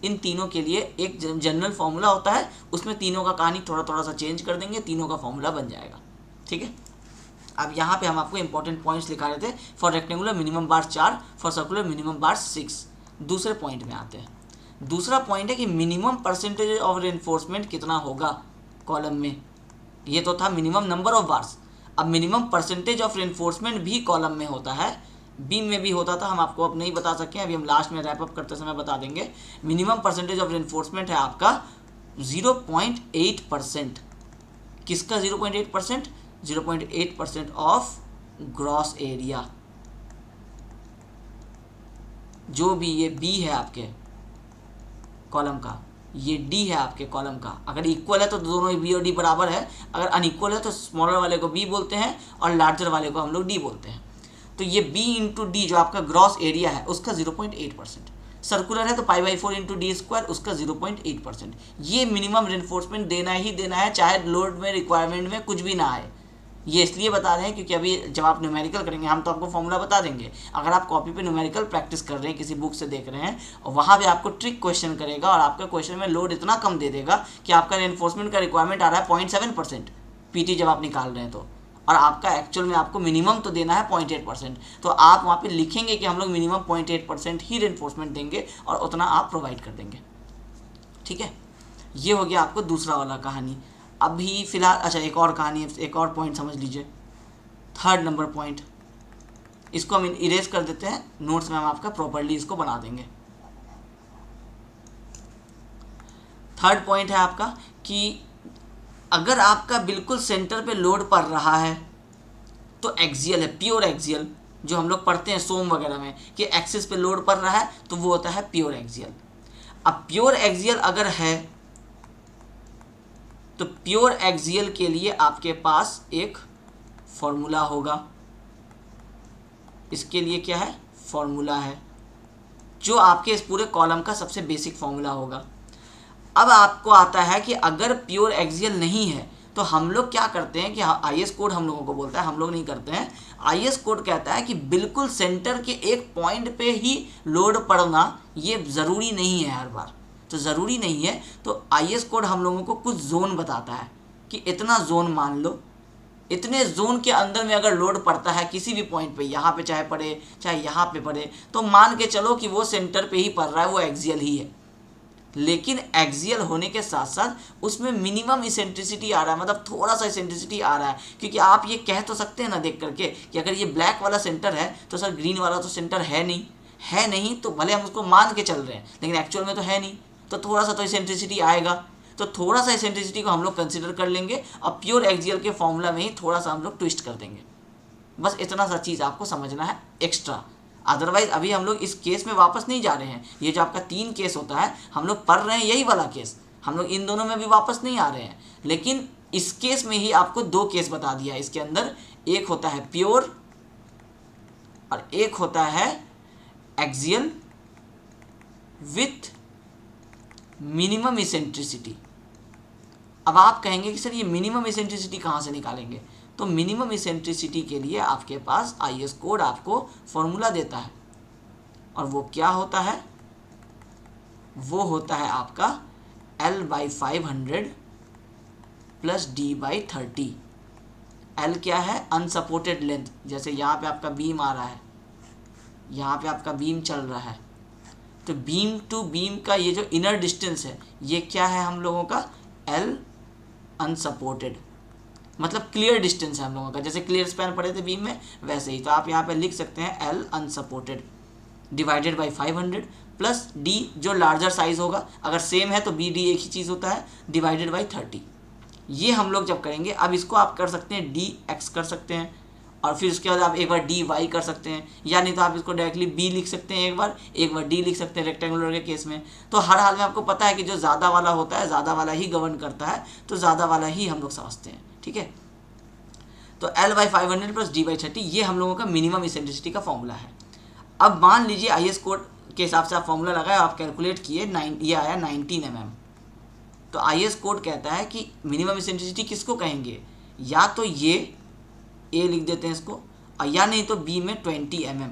इन तीनों के लिए एक जनरल फॉर्मूला होता है, उसमें तीनों का कहानी थोड़ा थोड़ा सा चेंज कर देंगे, तीनों का फॉर्मूला बन जाएगा, ठीक है। अब यहाँ पे हम आपको इंपॉर्टेंट पॉइंट्स लिखा रहे थे। For rectangular minimum bar 4, for circular minimum bar 6। दूसरे पॉइंट में आते हैं। दूसरा पॉइंट है कि मिनिमम परसेंटेज ऑफ रेनफोर्समेंट कितना होगा कॉलम में। ये तो था मिनिमम नंबर ऑफ बार्स, अब मिनिमम परसेंटेज ऑफ रेनफोर्समेंट भी कॉलम में होता है, बीम में भी होता था, हम आपको अब नहीं बता सकें, अभी हम लास्ट में रैप अप करते समय बता देंगे। मिनिमम परसेंटेज ऑफ रेनफोर्समेंट है आपका 0.8%। किसका 0.8%? 0.8% ऑफ ग्रॉस एरिया। जो भी ये बी है आपके कॉलम का, ये डी है आपके कॉलम का। अगर इक्वल है तो दोनों बी और डी बराबर है, अगर अनइक्वल है तो स्मॉलर वाले को बी बोलते हैं और लार्जर वाले को हम लोग डी बोलते हैं। तो ये बी इंटू डी जो आपका ग्रॉस एरिया है उसका 0.8%। सर्कुलर है तो π/4 इंटू डी स्क्वायर, उसका 0.8%। ये मिनिमम रेनफोर्समेंट देना ही देना है, चाहे लोड में रिक्वायरमेंट में कुछ भी ना आए। ये इसलिए बता रहे हैं क्योंकि अभी जब आप न्यूमेरिकल करेंगे हम तो आपको फॉर्मूला बता देंगे, अगर आप कॉपी पे न्यूमेरिकल प्रैक्टिस कर रहे हैं, किसी बुक से देख रहे हैं, और वहाँ पे आपको ट्रिक क्वेश्चन करेगा और आपका क्वेश्चन में लोड इतना कम दे देगा कि आपका रेनफोर्समेंट का रिक्वायरमेंट आ रहा है 0.7% पीटी जब आप निकाल रहे हैं तो, और आपका एक्चुअल में आपको मिनिमम तो देना है 0.8%। तो आप वहाँ पर लिखेंगे कि हम लोग मिनिमम 0.8% ही रेनफोर्समेंट देंगे और उतना आप प्रोवाइड कर देंगे, ठीक है। ये हो गया आपको दूसरा वाला कहानी। अभी फिलहाल अच्छा एक और कहानी, एक और पॉइंट समझ लीजिए, 3rd नंबर पॉइंट। इसको हम इरेज कर देते हैं, नोट्स में हम आपका प्रॉपर्ली इसको बना देंगे। 3rd पॉइंट है आपका कि अगर आपका बिल्कुल सेंटर पे लोड पड़ रहा है तो एक्सियल है, प्योर एक्सियल, जो हम लोग पढ़ते हैं सोम वगैरह में कि एक्सिस पे लोड पड़ रहा है तो वो होता है प्योर एक्सियल। अब प्योर एक्सियल अगर है तो प्योर एक्सियल के लिए आपके पास एक फॉर्मूला होगा। इसके लिए क्या है? फॉर्मूला है जो आपके इस पूरे कॉलम का सबसे बेसिक फॉर्मूला होगा। अब आपको आता है कि अगर प्योर एक्सियल नहीं है तो हम लोग क्या करते हैं कि आईएस कोड हम लोगों को बोलता है, हम लोग नहीं करते हैं। आईएस कोड कहता है कि बिल्कुल सेंटर के एक पॉइंट पे ही लोड पड़ना ये ज़रूरी नहीं है हर बार, तो ज़रूरी नहीं है। तो आईएस कोड हम लोगों को कुछ जोन बताता है कि इतना जोन मान लो, इतने जोन के अंदर में अगर लोड पड़ता है किसी भी पॉइंट पे, यहाँ पे चाहे पड़े चाहे यहाँ पे पड़े, तो मान के चलो कि वो सेंटर पे ही पड़ रहा है, वो एक्सियल ही है। लेकिन एक्सियल होने के साथ साथ उसमें मिनिमम इसेंट्रिसिटी आ रहा है, मतलब थोड़ा सा इसेंट्रिसिटी आ रहा है। क्योंकि आप ये कह तो सकते हैं ना देख करके कि अगर ये ब्लैक वाला सेंटर है तो सर ग्रीन वाला तो सेंटर है नहीं, तो भले हम उसको मान के चल रहे हैं लेकिन एक्चुअल में तो है नहीं, तो थोड़ा सा तो इसेंट्रिसिटी आएगा। तो थोड़ा सा इसेंट्रिसिटी को हम लोग कंसिडर कर लेंगे और प्योर एक्सियल के फॉर्मूला में ही थोड़ा सा हम लोग ट्विस्ट कर देंगे। बस इतना सा चीज़ आपको समझना है एक्स्ट्रा। अदरवाइज अभी हम लोग इस केस में वापस नहीं जा रहे हैं। ये जो आपका 3 केस होता है हम लोग पढ़ रहे हैं यही वाला केस, हम लोग इन दोनों में भी वापस नहीं आ रहे हैं। लेकिन इस केस में ही आपको 2 केस बता दिया है इसके अंदर, एक होता है प्योर और एक होता है एक्सियल विथ मिनिमम इसेंट्रिसिटी। अब आप कहेंगे कि सर ये मिनिमम इसेंट्रिसिटी कहाँ से निकालेंगे? तो मिनिमम इसेंट्रिसिटी के लिए आपके पास आईएस कोड आपको फॉर्मूला देता है, और वो क्या होता है? वो होता है आपका L/500 प्लस D/30। L क्या है? Unsupported length. जैसे यहाँ पे आपका बीम आ रहा है, यहाँ पे आपका बीम चल रहा है, तो बीम टू बीम का ये जो इनर डिस्टेंस है ये क्या है हम लोगों का? L अनसपोर्टेड, मतलब क्लियर डिस्टेंस है हम लोगों का। जैसे क्लियर स्पैन पढ़े थे बीम में, वैसे ही। तो आप यहाँ पे लिख सकते हैं L unsupported divided by 500 plus D जो लार्जर साइज होगा, अगर सेम है तो BD एक ही चीज़ होता है, डिवाइडेड बाई 30। ये हम लोग जब करेंगे, अब इसको आप कर सकते हैं DX कर सकते हैं, और फिर उसके बाद आप एक बार DY कर सकते हैं, या नहीं तो आप इसको डायरेक्टली B लिख सकते हैं, एक बार D लिख सकते हैं रेक्टेंगुलर के केस में। तो हर हाल में आपको पता है कि जो ज़्यादा वाला होता है ज़्यादा वाला ही गवर्न करता है, तो ज़्यादा वाला ही हम लोग समझते हैं, ठीक है। तो L/500 प्लस D/30 ये हम लोगों का मिनिमम इसेंट्रिसिटी का फॉर्मूला है। अब मान लीजिए आईएस कोड के हिसाब से आप फॉर्मूला लगाए, आप कैलकुलेट किए, ये आया 19 mm। तो आईएस कोड कहता है कि मिनिमम इसेंट्रिसिटी किसको कहेंगे? या तो ये A लिख देते हैं इसको, और या नहीं तो B में 20 mm।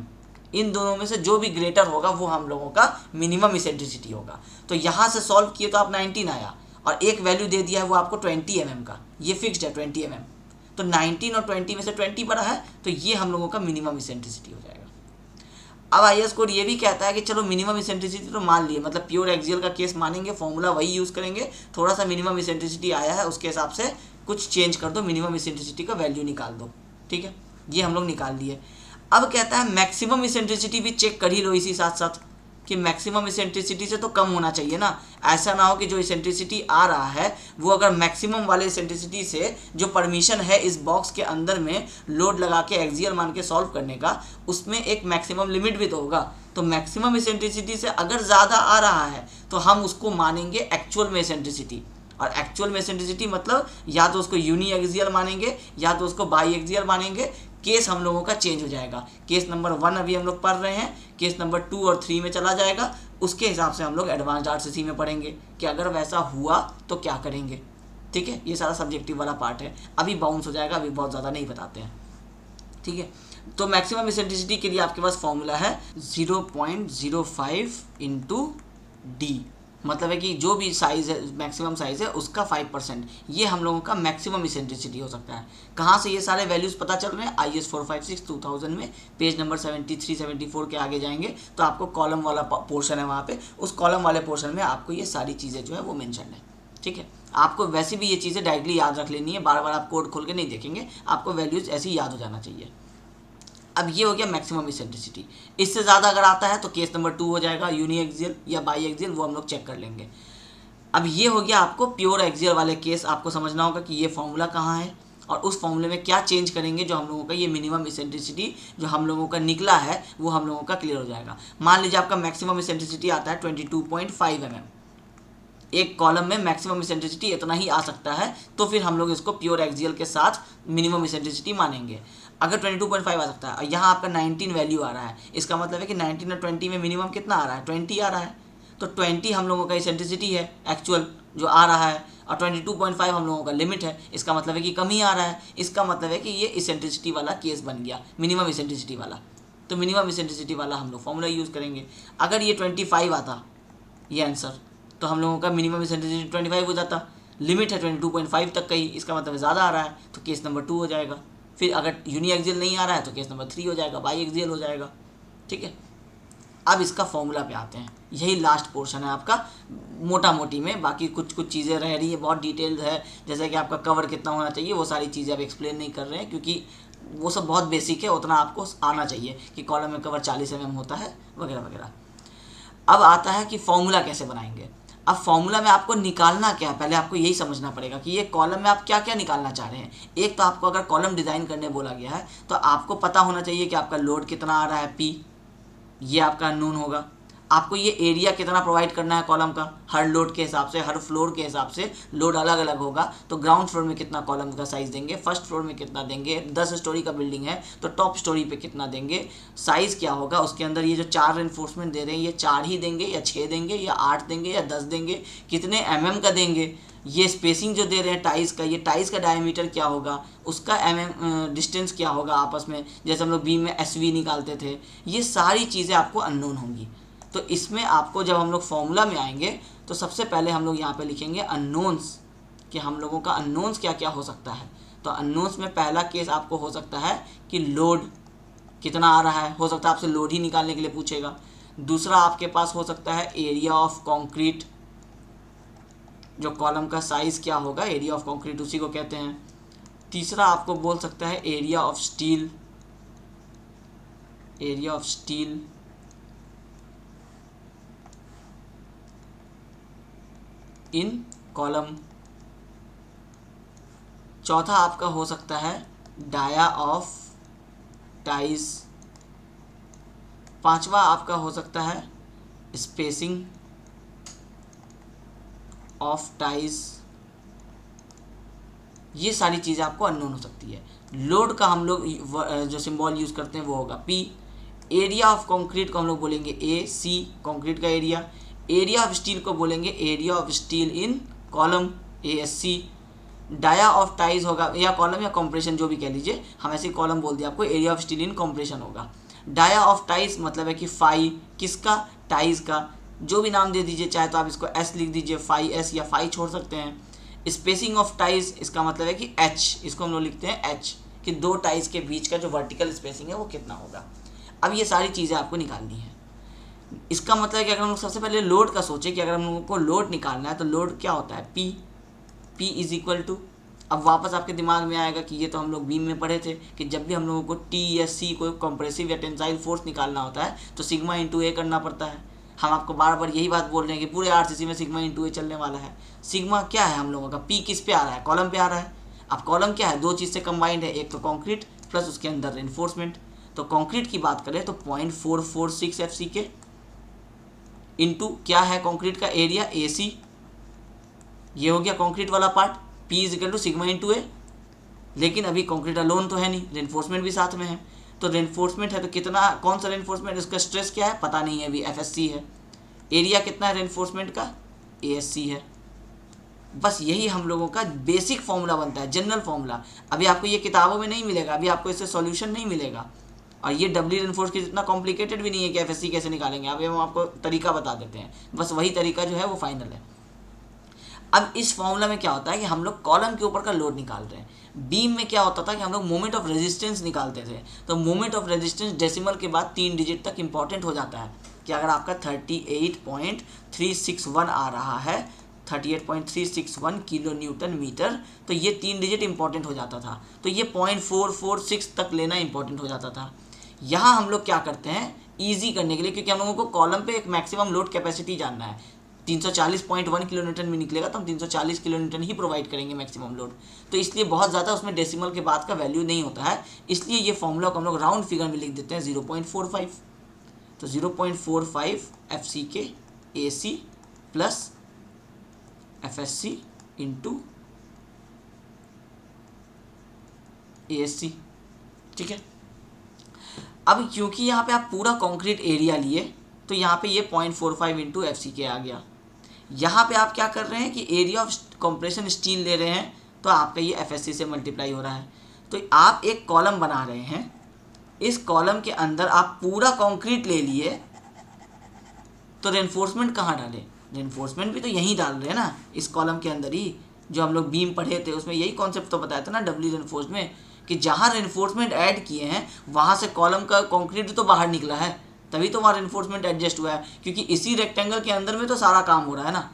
इन दोनों में से जो भी ग्रेटर होगा वो हम लोगों का मिनिमम इसेंट्रिसिटी होगा। तो यहाँ से सॉल्व किए तो आप 19 आया, और एक वैल्यू दे दिया है वो आपको 20 mm का, ये फिक्स्ड है 20 mm। तो 19 और 20 में से 20 बड़ा है, तो ये हम लोगों का मिनिमम इसेंट्रिसिटी हो जाएगा। अब आईएस कोड ये भी कहता है कि चलो मिनिमम इसेंट्रिसिटी तो मान लिए, मतलब प्योर एक्सियल का केस मानेंगे, फॉर्मूला वही यूज़ करेंगे, थोड़ा सा मिनिमम इसेंट्रिसिटी आया है उसके हिसाब से कुछ चेंज कर दो, मिनिमम इसेंट्रिसिटी का वैल्यू निकाल दो, ठीक है। ये हम लोग निकाल लिए। अब कहता है मैक्सिमम इसेंट्रिसिटी भी चेक कर ही लो इसी साथ साथ, कि मैक्सिमम इसेंट्रिसिटी से तो कम होना चाहिए ना। ऐसा ना हो कि जो इसेंट्रिसिटी आ रहा है वो अगर मैक्सिमम वाले इसेंट्रिसिटी से जो परमिशन है इस बॉक्स के अंदर में लोड लगा के एक्सियल मान के सॉल्व करने का, उसमें एक मैक्सिमम लिमिट भी तो होगा। तो मैक्सिमम इसेंट्रिसिटी से अगर ज़्यादा आ रहा है तो हम उसको मानेंगे एक्चुअल में इसेंट्रिसिटी। और एक्चुअल में इसेंट्रिसिटी मतलब या तो उसको यूनी एक्सियल मानेंगे या तो उसको बाई एक्सियल मानेंगे। केस हम लोगों का चेंज हो जाएगा। केस नंबर 1 अभी हम लोग पढ़ रहे हैं, केस नंबर 2 और 3 में चला जाएगा। उसके हिसाब से हम लोग एडवांस्ड आरसीसी में पढ़ेंगे कि अगर वैसा हुआ तो क्या करेंगे, ठीक है। ये सारा सब्जेक्टिव वाला पार्ट है, अभी बाउंस हो जाएगा, अभी बहुत ज़्यादा नहीं बताते हैं, ठीक है। तो मैक्सिमम इसेंट्रिसिटी के लिए आपके पास फॉर्मूला है 0.05 इंटू D, मतलब है कि जो भी साइज़ है, मैक्सिमम साइज़ है उसका 5%, ये हम लोगों का मैक्सिमम इसेंट्रिसिटी हो सकता है। कहाँ से ये सारे वैल्यूज़ पता चल रहे हैं? IS 456 2000 में पेज नंबर 73 74 के आगे जाएंगे तो आपको कॉलम वाला पोर्शन है, वहाँ पे उस कॉलम वाले पोर्शन में आपको ये सारी चीज़ें जो है वो मेंशन है, ठीक है। आपको वैसे भी ये चीज़ें डायरेक्टली याद रख लेनी है, बार बार आप कोड खोल के नहीं देखेंगे, आपको वैल्यूज़ ऐसे ही याद हो जाना चाहिए। अब ये हो गया मैक्सिमम इसेंट्रिसिटी। इससे ज़्यादा अगर आता है तो केस नंबर 2 हो जाएगा, यूनी एक्सियल या बाई एक्सियल, वो हम लोग चेक कर लेंगे। अब ये हो गया आपको प्योर एक्सियल वाले केस। आपको समझना होगा कि ये फॉर्मूला कहाँ है और उस फॉर्मूले में क्या चेंज करेंगे जो हम लोगों का ये मिनिमम इसेंट्रिसिटी जो हम लोगों का निकला है वो हम लोगों का क्लियर हो जाएगा। मान लीजिए आपका मैक्सिमम इसेंट्रिसिटी आता है 22.5 mm, एक कॉलम में मैक्सिमम इसेंट्रिसिटी इतना ही आ सकता है, तो फिर हम लोग इसको प्योर एक्सियल के साथ मिनिमम इसेंट्रिसिटी मानेंगे। अगर 22.5 आ सकता है और यहाँ आपका 19 वैल्यू आ रहा है, इसका मतलब है कि 19 और 20 में मिनिमम कितना आ रहा है? 20 आ रहा है। तो 20 हम लोगों का इसेंट्रिसिटी है एक्चुअल जो आ रहा है, और 22.5 हम लोगों का लिमिट है, इसका मतलब है कि कम ही आ रहा है। इसका मतलब है कि ये इसेंट्रिसिटी वाला केस बन गया, मिनिमम इसेंट्रिसिटी वाला। तो मिनिमम इसेंट्रिसिटी वाला हम लोग फॉर्मूला यूज़ करेंगे। अगर ये 25 आता ये आंसर, तो हम लोगों का मिनिमम इसेंट्रिसिटी 25 हो जाता। लिमिट है 22.5 तक का ही, इसका मतलब ज़्यादा आ रहा है, तो केस नंबर 2 हो जाएगा। फिर अगर यूनी एक्सियल नहीं आ रहा है तो केस नंबर 3 हो जाएगा, बाई एक्सियल हो जाएगा, ठीक है। अब इसका फॉर्मूला पे आते हैं, यही लास्ट पोर्शन है आपका मोटा मोटी में। बाकी कुछ कुछ चीज़ें रह रही है, बहुत डिटेल्ड है, जैसे कि आपका कवर कितना होना चाहिए, वो सारी चीज़ें अब एक्सप्लेन नहीं कर रहे हैं क्योंकि वो सब बहुत बेसिक है, उतना आपको आना चाहिए कि कॉलम में कवर 40 mm होता है वगैरह वगैरह। अब आता है कि फॉर्मूला कैसे बनाएंगे। अब फॉर्मूला में आपको निकालना क्या है, पहले आपको यही समझना पड़ेगा कि ये कॉलम में आप क्या क्या निकालना चाह रहे हैं। एक तो आपको अगर कॉलम डिज़ाइन करने बोला गया है तो आपको पता होना चाहिए कि आपका लोड कितना आ रहा है, पी, ये आपका अननोन होगा। आपको ये एरिया कितना प्रोवाइड करना है कॉलम का, हर लोड के हिसाब से, हर फ्लोर के हिसाब से लोड अलग अलग होगा। तो ग्राउंड फ्लोर में कितना कॉलम का साइज़ देंगे, फर्स्ट फ्लोर में कितना देंगे, 10 स्टोरी का बिल्डिंग है तो टॉप स्टोरी पे कितना देंगे, साइज़ क्या होगा, उसके अंदर ये जो 4 रेनफोर्समेंट दे रहे हैं ये 4 ही देंगे या 6 देंगे या 8 देंगे या 10 देंगे, कितने mm का देंगे, ये स्पेसिंग जो दे रहे हैं टाइल्स का, ये टाइल्स का डायमीटर क्या होगा, उसका डिस्टेंस क्या होगा आपस में, जैसे हम लोग बीम में SV निकालते थे, ये सारी चीज़ें आपको अननोन होंगी। तो इसमें आपको जब हम लोग फॉर्मूला में आएंगे तो सबसे पहले हम लोग यहाँ पे लिखेंगे अननोन्स, कि हम लोगों का अननोन्स क्या क्या हो सकता है। तो अननोन्स में पहला केस आपको हो सकता है कि लोड कितना आ रहा है, हो सकता है आपसे लोड ही निकालने के लिए पूछेगा। दूसरा आपके पास हो सकता है एरिया ऑफ कॉन्क्रीट, जो कॉलम का साइज़ क्या होगा, एरिया ऑफ कॉन्क्रीट उसी को कहते हैं। तीसरा आपको बोल सकता है area of steel, area of steel. In column. चौथा आपका हो सकता है डाया ऑफ टाइज। पांचवा आपका हो सकता है स्पेसिंग ऑफ टाइज। ये सारी चीज़ें आपको अननोन हो सकती है। लोड का हम लोग जो सिंबल यूज़ करते हैं वो होगा पी। एरिया ऑफ कंक्रीट को हम लोग बोलेंगे ए सी, कंक्रीट का एरिया। एरिया ऑफ स्टील को बोलेंगे area of steel in column, A S C. Dia of ties होगा, या कॉलम या कंप्रेशन जो भी कह लीजिए, हम ऐसे ही कॉलम बोल दिया आपको, area of steel in compression होगा। डाया ऑफ टाइज मतलब है कि फाई, किसका, टाइज का, जो भी नाम दे दीजिए, चाहे तो आप इसको एस लिख दीजिए, फाई एस, या फाई छोड़ सकते हैं। स्पेसिंग ऑफ टाइज, इसका मतलब है कि एच, इसको हम लोग लिखते हैं एच, कि दो टाइज के बीच का जो वर्टिकल स्पेसिंग है वो कितना होगा। अब ये सारी चीज़ें आपको निकालनी है। इसका मतलब है कि अगर हम लोग सबसे पहले लोड का सोचें कि अगर हम लोगों को लोड निकालना है तो लोड क्या होता है, P. P is equal to, अब वापस आपके दिमाग में आएगा कि ये तो हम लोग बीम में पढ़े थे कि जब भी हम लोगों को टी या सी कोई कंप्रेसिव या टेंसाइल फोर्स निकालना होता है तो सिग्मा इंटू ए करना पड़ता है। हम आपको बार बार यही बात बोल रहे हैं कि पूरे आरसीसी में सिग्मा इंटू ए चलने वाला है। सिग्मा क्या है हम लोगों का, पी किस पे आ रहा है, कॉलम पे आ रहा है। अब कॉलम क्या है, दो चीज़ से कंबाइंड है, एक तो कंक्रीट प्लस उसके अंदर रेनफोर्समेंट। तो कंक्रीट की बात करें तो 0.446 FC के इंटू क्या है कंक्रीट का एरिया, ए सी, ये हो गया कंक्रीट वाला part. P is equal to sigma into A. लेकिन अभी कंक्रीट अलोन तो है नहीं, रेनफोर्समेंट भी साथ में है। तो रेनफोर्समेंट है तो कितना, कौन सा रेनफोर्समेंट, इसका स्ट्रेस क्या है पता नहीं है, अभी FSC है। एरिया कितना है रेनफोर्समेंट का, ASC है। बस यही हम लोगों का बेसिक फॉर्मूला बनता है, जनरल फॉर्मूला। अभी आपको ये किताबों में नहीं मिलेगा, अभी आपको इससे सॉल्यूशन नहीं मिलेगा। और ये डबली रेनफोर्स की जितना कॉम्प्लिकेटेड भी नहीं है कि FSC कैसे निकालेंगे, अभी हम आपको तरीका बता देते हैं, बस वही तरीका जो है वो फाइनल है। अब इस फॉर्मूला में क्या होता है कि हम लोग कॉलम के ऊपर का लोड निकाल रहे हैं। बीम में क्या होता था कि हम लोग मोमेंट ऑफ रेजिस्टेंस निकालते थे। तो मोमेंट ऑफ रेजिस्टेंस डेसिमल के बाद 3 डिजिट तक इंपॉर्टेंट हो जाता है कि अगर आपका 38.361 आ रहा है, 38.361 किलो न्यूटन मीटर, तो ये 3 डिजिट इंपॉर्टेंट हो जाता था। तो ये 0.446 तक लेना इंपॉर्टेंट हो जाता था। यहाँ हम लोग क्या करते हैं ईजी करने के लिए, क्योंकि हम लोगों को कॉलम पे एक मैक्सिमम लोड कैपेसिटी जानना है, 340.1 किलो न्यूटन में निकलेगा तो हम 340 किलो न्यूटन ही प्रोवाइड करेंगे मैक्सिमम लोड। तो इसलिए बहुत ज़्यादा उसमें डेसिमल के बाद का वैल्यू नहीं होता है, इसलिए ये फॉर्मूला को हम लोग राउंड फिगर में लिख देते हैं 0.45। तो 0.45 FC के AC plus FSC into ASC, ठीक है। अब क्योंकि यहाँ पे आप पूरा कॉन्क्रीट एरिया लिए तो यहाँ पे ये 0.45 इंटू FC के आ गया। यहाँ पे आप क्या कर रहे हैं कि एरिया ऑफ कंप्रेशन स्टील ले रहे हैं तो आपका ये FSC से मल्टीप्लाई हो रहा है। तो आप एक कॉलम बना रहे हैं, इस कॉलम के अंदर आप पूरा कंक्रीट ले लिए, तो रेनफोर्समेंट कहाँ डालें, रेनफोर्समेंट भी तो यहीं डाल रहे हैं ना, इस कॉलम के अंदर ही। जो हम लोग बीम पढ़े थे उसमें यही कॉन्सेप्ट तो बताया था ना डबली रेनफोर्स में, कि जहाँ रेनफोर्समेंट ऐड किए हैं वहाँ से कॉलम का कंक्रीट तो बाहर निकला है, तभी तो वहाँ रेनफोर्समेंट एडजस्ट हुआ है, क्योंकि इसी रेक्टेंगल के अंदर में तो सारा काम हो रहा है ना।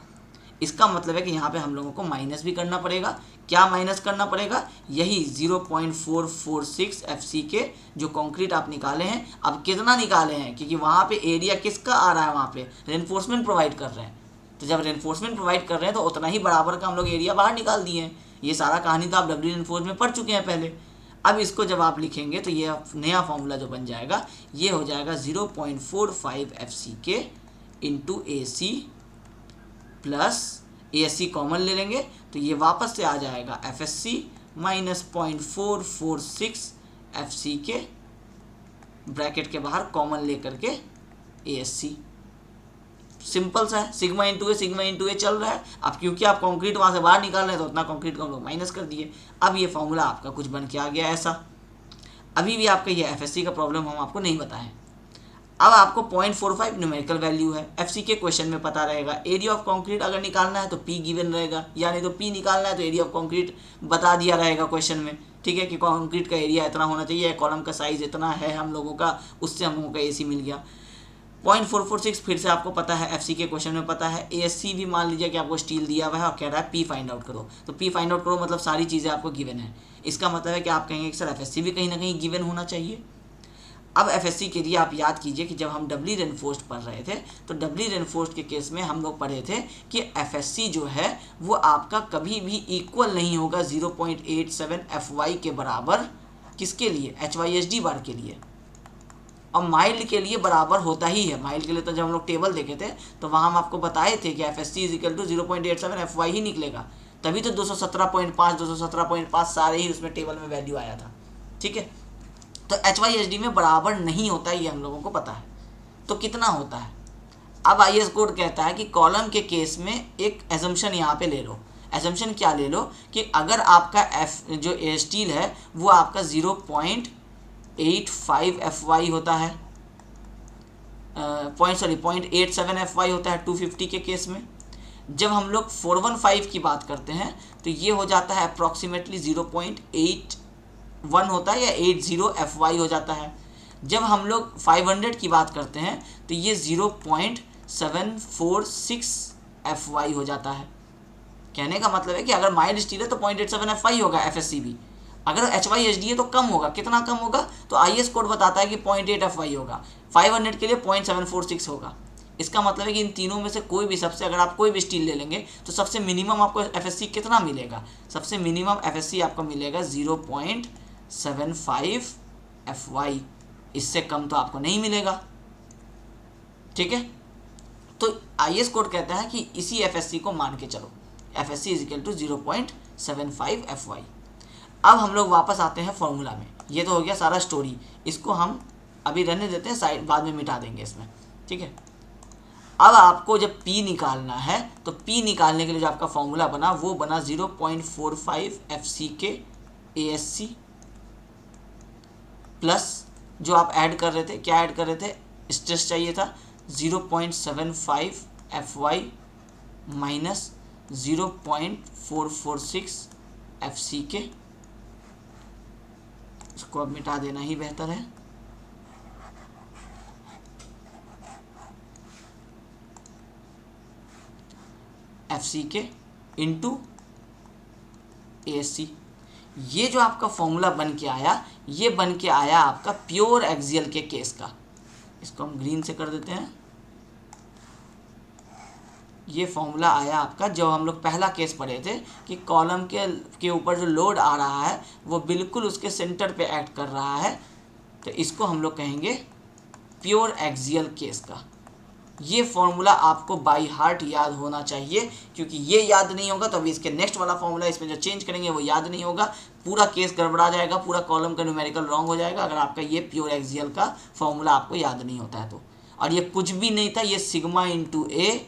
इसका मतलब है कि यहाँ पे हम लोगों को माइनस भी करना पड़ेगा। क्या माइनस करना पड़ेगा, यही 0.446 FC के जो कंक्रीट आप निकाले हैं। अब कितना निकाले हैं, क्योंकि वहाँ पे एरिया किसका आ रहा है, वहाँ पे रेनफोर्समेंट प्रोवाइड कर रहे हैं, तो जब रेनफोर्समेंट प्रोवाइड कर रहे हैं तो उतना ही बराबर का हम लोग एरिया बाहर निकाल दिए हैं। ये सारा कहानी तो आप डब्ल्यू रेनफोर्स में पढ़ चुके हैं पहले। अब इसको जब आप लिखेंगे तो ये नया फॉर्मूला जो बन जाएगा ये हो जाएगा 0.45 FCK into AC plus ASC common ले लेंगे तो ये वापस से आ जाएगा FSC माइनस 0.446 FCK ब्रैकेट के बाहर कॉमन लेकर के ASC। सिंपल सा है, सिग्मा इंटू ए चल रहा है। अब क्योंकि आप कंक्रीट वहाँ से बाहर निकाल रहे हैं तो उतना कंक्रीट को हम लोग माइनस कर दिए। अब ये फॉर्मूला आपका कुछ बन के आ गया ऐसा। अभी भी आपका ये FSC का प्रॉब्लम हम आपको नहीं बताएं। अब आपको 0.45 न्यूमेरिकल वैल्यू है, FCK क्वेश्चन में पता रहेगा। एरिया ऑफ कंक्रीट अगर निकालना है तो P गिवन रहेगा, यानी तो P निकालना है तो एरिया ऑफ कंक्रीट बता दिया रहेगा क्वेश्चन में, ठीक है, कि कंक्रीट का एरिया इतना होना चाहिए, कॉलम का साइज इतना है हम लोगों का, उससे हम लोगों का AC मिल गया। 0.446 फिर से आपको पता है, FCK क्वेश्चन में पता है। ASC भी मान लीजिए कि आपको स्टील दिया हुआ है और कह रहा है P फाइंड आउट करो, तो P फाइंड आउट करो मतलब सारी चीज़ें आपको गिवन है। इसका मतलब है कि आप कहेंगे कि सर FSC भी कहीं ना कहीं गिवन होना चाहिए। अब FSC के लिए आप याद कीजिए कि जब हम डबली रेनफोर्स्ड पढ़ रहे थे तो डबली रेनफोर्स्ड के केस में हम लोग पढ़े थे कि FSC जो है वो आपका कभी भी इक्वल नहीं होगा 0.87 FY के बराबर। किसके लिए? HYSD बार के लिए। और माइल्ड के लिए बराबर होता ही है। माइल्ड के लिए तो जब हम लोग टेबल देखे थे तो वहाँ हम आपको बताए थे कि FSC is equal to 0.87 FY ही निकलेगा, तभी तो 217.5 सारे ही उसमें टेबल में वैल्यू आया था, ठीक है। तो HYSD में बराबर नहीं होता, ये हम लोगों को पता है। तो कितना होता है? अब IS कोड कहता है कि कॉलम के केस में एक एजम्पशन यहाँ पे ले लो। एजम्पशन क्या ले लो कि अगर आपका जो स्टील है वो आपका 0.85 FY होता है, 0.87 FY होता है 250 के केस में। जब हम लोग 415 की बात करते हैं तो ये हो जाता है अप्रॉक्सीमेटली 0.81 होता है या 80 FY हो जाता है। जब हम लोग 500 की बात करते हैं तो ये 0.746 FY हो जाता है। कहने का मतलब है कि अगर माइल्ड स्टील है तो 0.87 FY होगा FSC भी। अगर HYSD है तो कम होगा। कितना कम होगा? तो IS कोड बताता है कि 0.8 FY होगा। 500 के लिए 0.746 होगा। इसका मतलब है कि इन तीनों में से कोई भी सबसे, अगर आप कोई भी स्टील ले लेंगे तो सबसे मिनिमम आपको FSC कितना मिलेगा? सबसे मिनिमम FSC आपको मिलेगा 0.75 FY। इससे कम तो आपको नहीं मिलेगा, ठीक है। तो IS कोड कहता है कि इसी FSC को मान के चलो, FSC is equal to 0.75 FY। अब हम लोग वापस आते हैं फॉर्मूला में। ये तो हो गया सारा स्टोरी, इसको हम अभी रहने देते हैं साइड, बाद में मिटा देंगे इसमें, ठीक है। अब आपको जब P निकालना है तो P निकालने के लिए जो आपका फॉर्मूला बना वो बना 0.45 FCK ASC प्लस जो आप ऐड कर रहे थे, क्या ऐड कर रहे थे? स्ट्रेस चाहिए था, 0.75 FY माइनस 0.446 FCK। इसको अब मिटा देना ही बेहतर है। FCK into ASC। ये जो आपका फॉर्मूला बन के आया, ये बन के आया आपका प्योर एक्सियल के केस का। इसको हम ग्रीन से कर देते हैं। ये फॉर्मूला आया आपका जो हम लोग पहला केस पढ़े थे कि कॉलम के ऊपर जो लोड आ रहा है वो बिल्कुल उसके सेंटर पे एक्ट कर रहा है, तो इसको हम लोग कहेंगे प्योर एक्सियल केस का। ये फॉर्मूला आपको बाय हार्ट याद होना चाहिए, क्योंकि ये याद नहीं होगा तो अभी इसके नेक्स्ट वाला फॉर्मूला इसमें जो चेंज करेंगे वो याद नहीं होगा, पूरा केस गड़बड़ा जाएगा, पूरा कॉलम का न्यूमेरिकल रॉन्ग हो जाएगा अगर आपका ये प्योर एक्सियल का फॉर्मूला आपको याद नहीं होता है तो। और ये कुछ भी नहीं था, ये सिग्मा इंटू ए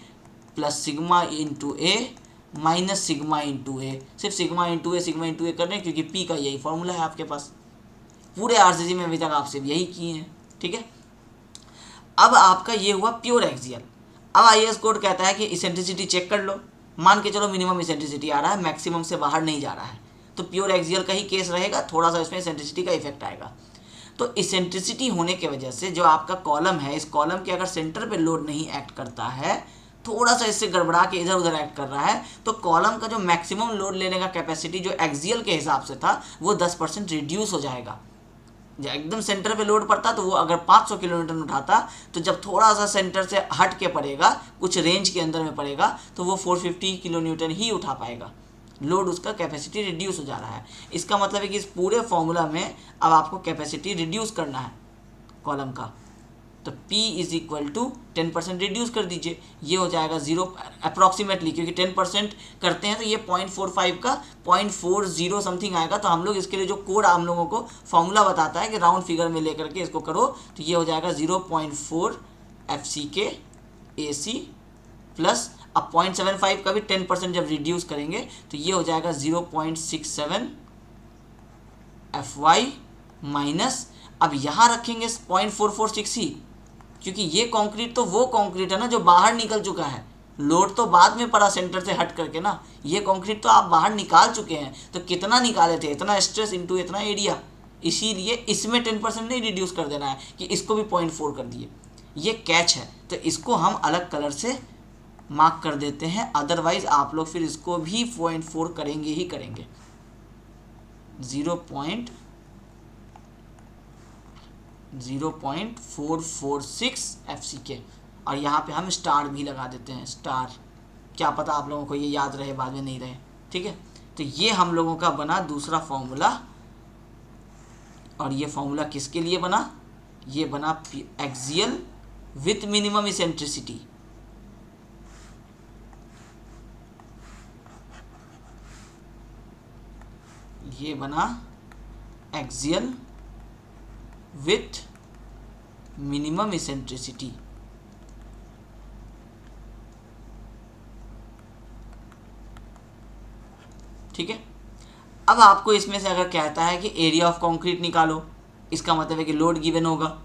प्लस सिग्मा इंटू ए माइनस सिग्मा इंटू ए। सिर्फ सिग्मा इंटू ए कर रहे हैं क्योंकि पी का यही फॉर्मूला है आपके पास। पूरे आरसीसी में अभी तक आपसे यही किए हैं, ठीक है। अब आपका ये हुआ प्योर एक्सियल। अब IS कोड कहता है कि इसेंट्रिसिटी चेक कर लो, मान के चलो मिनिमम इसेंट्रिसिटी आ रहा है, मैक्सिमम से बाहर नहीं जा रहा है, तो प्योर एक्सियल का ही केस रहेगा, थोड़ा सा इसमें इसेंट्रिसिटी का इफेक्ट आएगा। तो इसेंट्रिसिटी होने के वजह से जो आपका कॉलम है, इस कॉलम के अगर सेंटर पे लोड नहीं एक्ट करता है, थोड़ा सा इससे गड़बड़ा के इधर उधर एक्ट कर रहा है, तो कॉलम का जो मैक्सिमम लोड लेने का कैपेसिटी जो एक्सियल के हिसाब से था वो 10% रिड्यूस हो जाएगा। जब एकदम सेंटर पे लोड पड़ता तो वो अगर 500 किलोमीटर उठाता, तो जब थोड़ा सा सेंटर से हट के पड़ेगा, कुछ रेंज के अंदर में पड़ेगा, तो वो 450 किलो न्यूटन ही उठा पाएगा। लोड उसका कैपेसिटी रिड्यूस हो जा रहा है। इसका मतलब है कि इस पूरे फॉर्मूला में अब आपको कैपेसिटी रिड्यूस करना है कॉलम का, तो P is equal to 10% reduce कर दीजिए, ये हो जाएगा 0 अप्रॉक्सीमेटली, क्योंकि 10% करते हैं तो ये 0.45 का 0.40 समथिंग आएगा। तो हम लोग इसके लिए जो कोड हम लोगों को फॉर्मूला बताता है कि राउंड फिगर में लेकर के इसको करो, तो ये हो जाएगा 0.4 FCK AC प्लस, अब 0.75 का भी 10% जब रिड्यूस करेंगे तो ये हो जाएगा 0.67 FY माइनस, अब यहाँ रखेंगे 0.446 ही, क्योंकि ये कंक्रीट तो वो कंक्रीट है ना जो बाहर निकल चुका है, लोड तो बाद में पड़ा सेंटर से हट करके ना, ये कंक्रीट तो आप बाहर निकाल चुके हैं। तो कितना निकाले थे, इतना स्ट्रेस इनटू इतना एरिया, इसीलिए इसमें 10% नहीं रिड्यूस कर देना है कि इसको भी 0.4 कर दिए, ये कैच है। तो इसको हम अलग कलर से मार्क कर देते हैं, अदरवाइज आप लोग फिर इसको भी 0.4 करेंगे ही करेंगे। 0.446 FCK, और यहाँ पे हम स्टार भी लगा देते हैं, स्टार, क्या पता आप लोगों को ये याद रहे बाद में नहीं रहे, ठीक है। तो ये हम लोगों का बना दूसरा फॉर्मूला, और ये फॉर्मूला किसके लिए बना, ये बना एक्सियल विथ मिनिमम इसेंट्रिसिटी। ये बना एक्सियल विथ मिनिमम इसेंट्रिसिटी, ठीक है। अब आपको इसमें से अगर कहता है कि एरिया ऑफ कंक्रीट निकालो, इसका मतलब है कि लोड गिवन होगा,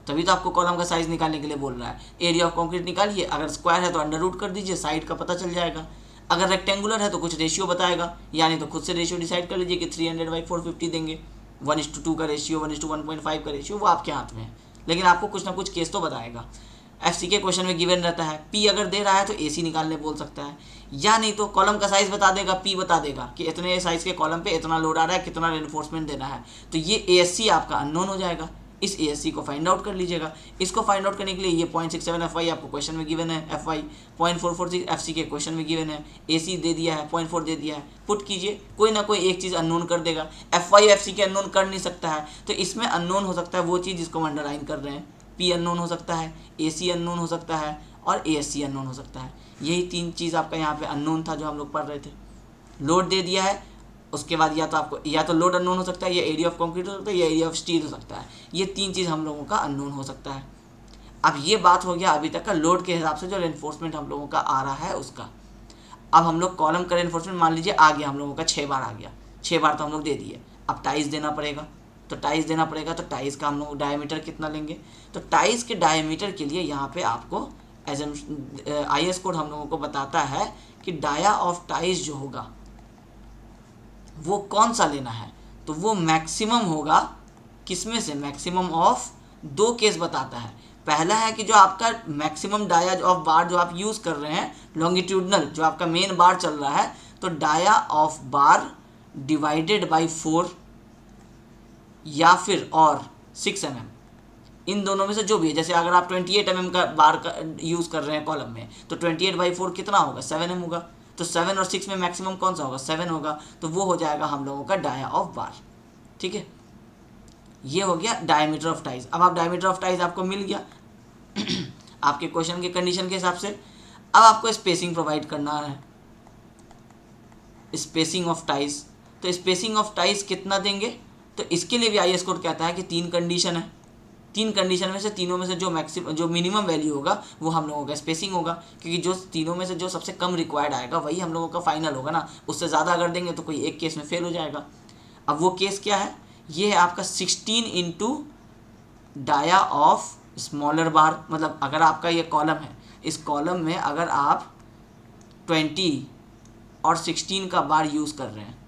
तभी तो आपको कॉलम का साइज निकालने के लिए बोल रहा है। एरिया ऑफ कंक्रीट निकालिए, अगर स्क्वायर है तो अंडर रूट कर दीजिए, साइड का पता चल जाएगा। अगर रेक्टेंगुलर है तो कुछ रेशियो बताएगा, यानी तो खुद से रेशियो डिसाइड कर लीजिए कि 300/450 देंगे, 1:2 का रेशियो, 1:1.5 का रेशियो, वो आपके हाथ में है, लेकिन आपको कुछ ना कुछ केस तो बताएगा। FCK क्वेश्चन में गिवन रहता है, P अगर दे रहा है तो AC निकालने बोल सकता है, या नहीं तो कॉलम का साइज बता देगा, P बता देगा कि इतने साइज के कॉलम पे इतना लोड आ रहा है, कितना रेनफोर्समेंट देना है, तो ये ASC आपका अननोन हो जाएगा। इस ASC को फाइंड आउट कर लीजिएगा। इसको फाइंड आउट करने के लिए ये 0.67 FY आपको क्वेश्चन में गिवन है, FY 0.446 FCK क्वेश्चन में गिवन है, AC दे दिया है, 0.4 दे दिया है, पुट कीजिए, कोई ना कोई एक चीज़ अननोन कर देगा। FY FCK अननोन कर नहीं सकता है, तो इसमें अननोन हो सकता है वो चीज़ जिसको हम अंडरलाइन कर रहे हैं, P अननोन हो सकता है, AC अननोन हो सकता है, और ASC अननोन हो सकता है। यही 3 चीज़ आपका यहाँ पे अननोन था जो हम लोग पढ़ रहे थे। लोड दे दिया है, उसके बाद या तो आपको या तो लोड अननोन हो सकता है, या एरिया ऑफ कंक्रीट हो सकता है, या एरिया ऑफ स्टील हो सकता है। ये 3 चीज़ हम लोगों का अननोन हो सकता है। अब ये बात हो गया अभी तक का लोड के हिसाब से जो रेनफोर्समेंट हम लोगों का आ रहा है उसका। अब हम लोग कॉलम का रेनफोर्समेंट मान लीजिए आ गया हम लोगों का 6 बार आ गया, 6 बार तो हम लोग दे दिए। अब टाइस देना पड़ेगा, तो टाइस देना पड़ेगा, तो टाइस का हम लोग डायमीटर कितना लेंगे, तो टाइस के डायमीटर के लिए यहाँ पे आपको IS कोड हम लोगों को बताता है कि डाया ऑफ टाइस जो होगा वो कौन सा लेना है, तो वो मैक्सिमम होगा किसमें से, मैक्सिमम ऑफ 2 केस बताता है। पहला है कि जो आपका मैक्सिमम डाया ऑफ बार जो आप यूज़ कर रहे हैं लॉन्गिट्यूडनल, जो आपका मेन बार चल रहा है, तो dia of bar divided by 4 या फिर और 6 mm, इन दोनों में से जो भी है। जैसे अगर आप 28 mm का बार का यूज़ कर रहे हैं कॉलम में, तो 28/4 कितना होगा, 7 mm होगा, तो 7 और 6 में मैक्सिमम कौन सा होगा, 7 होगा, तो वो हो जाएगा हम लोगों का डाया ऑफ बार, ठीक है। ये हो गया डायमीटर ऑफ टाइज। अब आप डायमीटर ऑफ टाइज आपको मिल गया आपके क्वेश्चन के कंडीशन के हिसाब से। अब आपको स्पेसिंग प्रोवाइड करना है, स्पेसिंग ऑफ टाइज, तो स्पेसिंग ऑफ टाइज कितना देंगे, तो इसके लिए भी IS कोड कहता है कि 3 कंडीशन है, 3 कंडीशन में से तीनों में से जो मिनिमम वैल्यू होगा वो हम लोगों का स्पेसिंग होगा, क्योंकि जो तीनों में से जो सबसे कम रिक्वायर्ड आएगा वही हम लोगों का फाइनल होगा ना। उससे ज़्यादा अगर देंगे तो कोई एक केस में फेल हो जाएगा। अब वो केस क्या है, ये है आपका 16 इंटू डाया ऑफ स्मॉलर बार। मतलब अगर आपका ये कॉलम है, इस कॉलम में अगर आप 20 और 16 का बार यूज़ कर रहे हैं,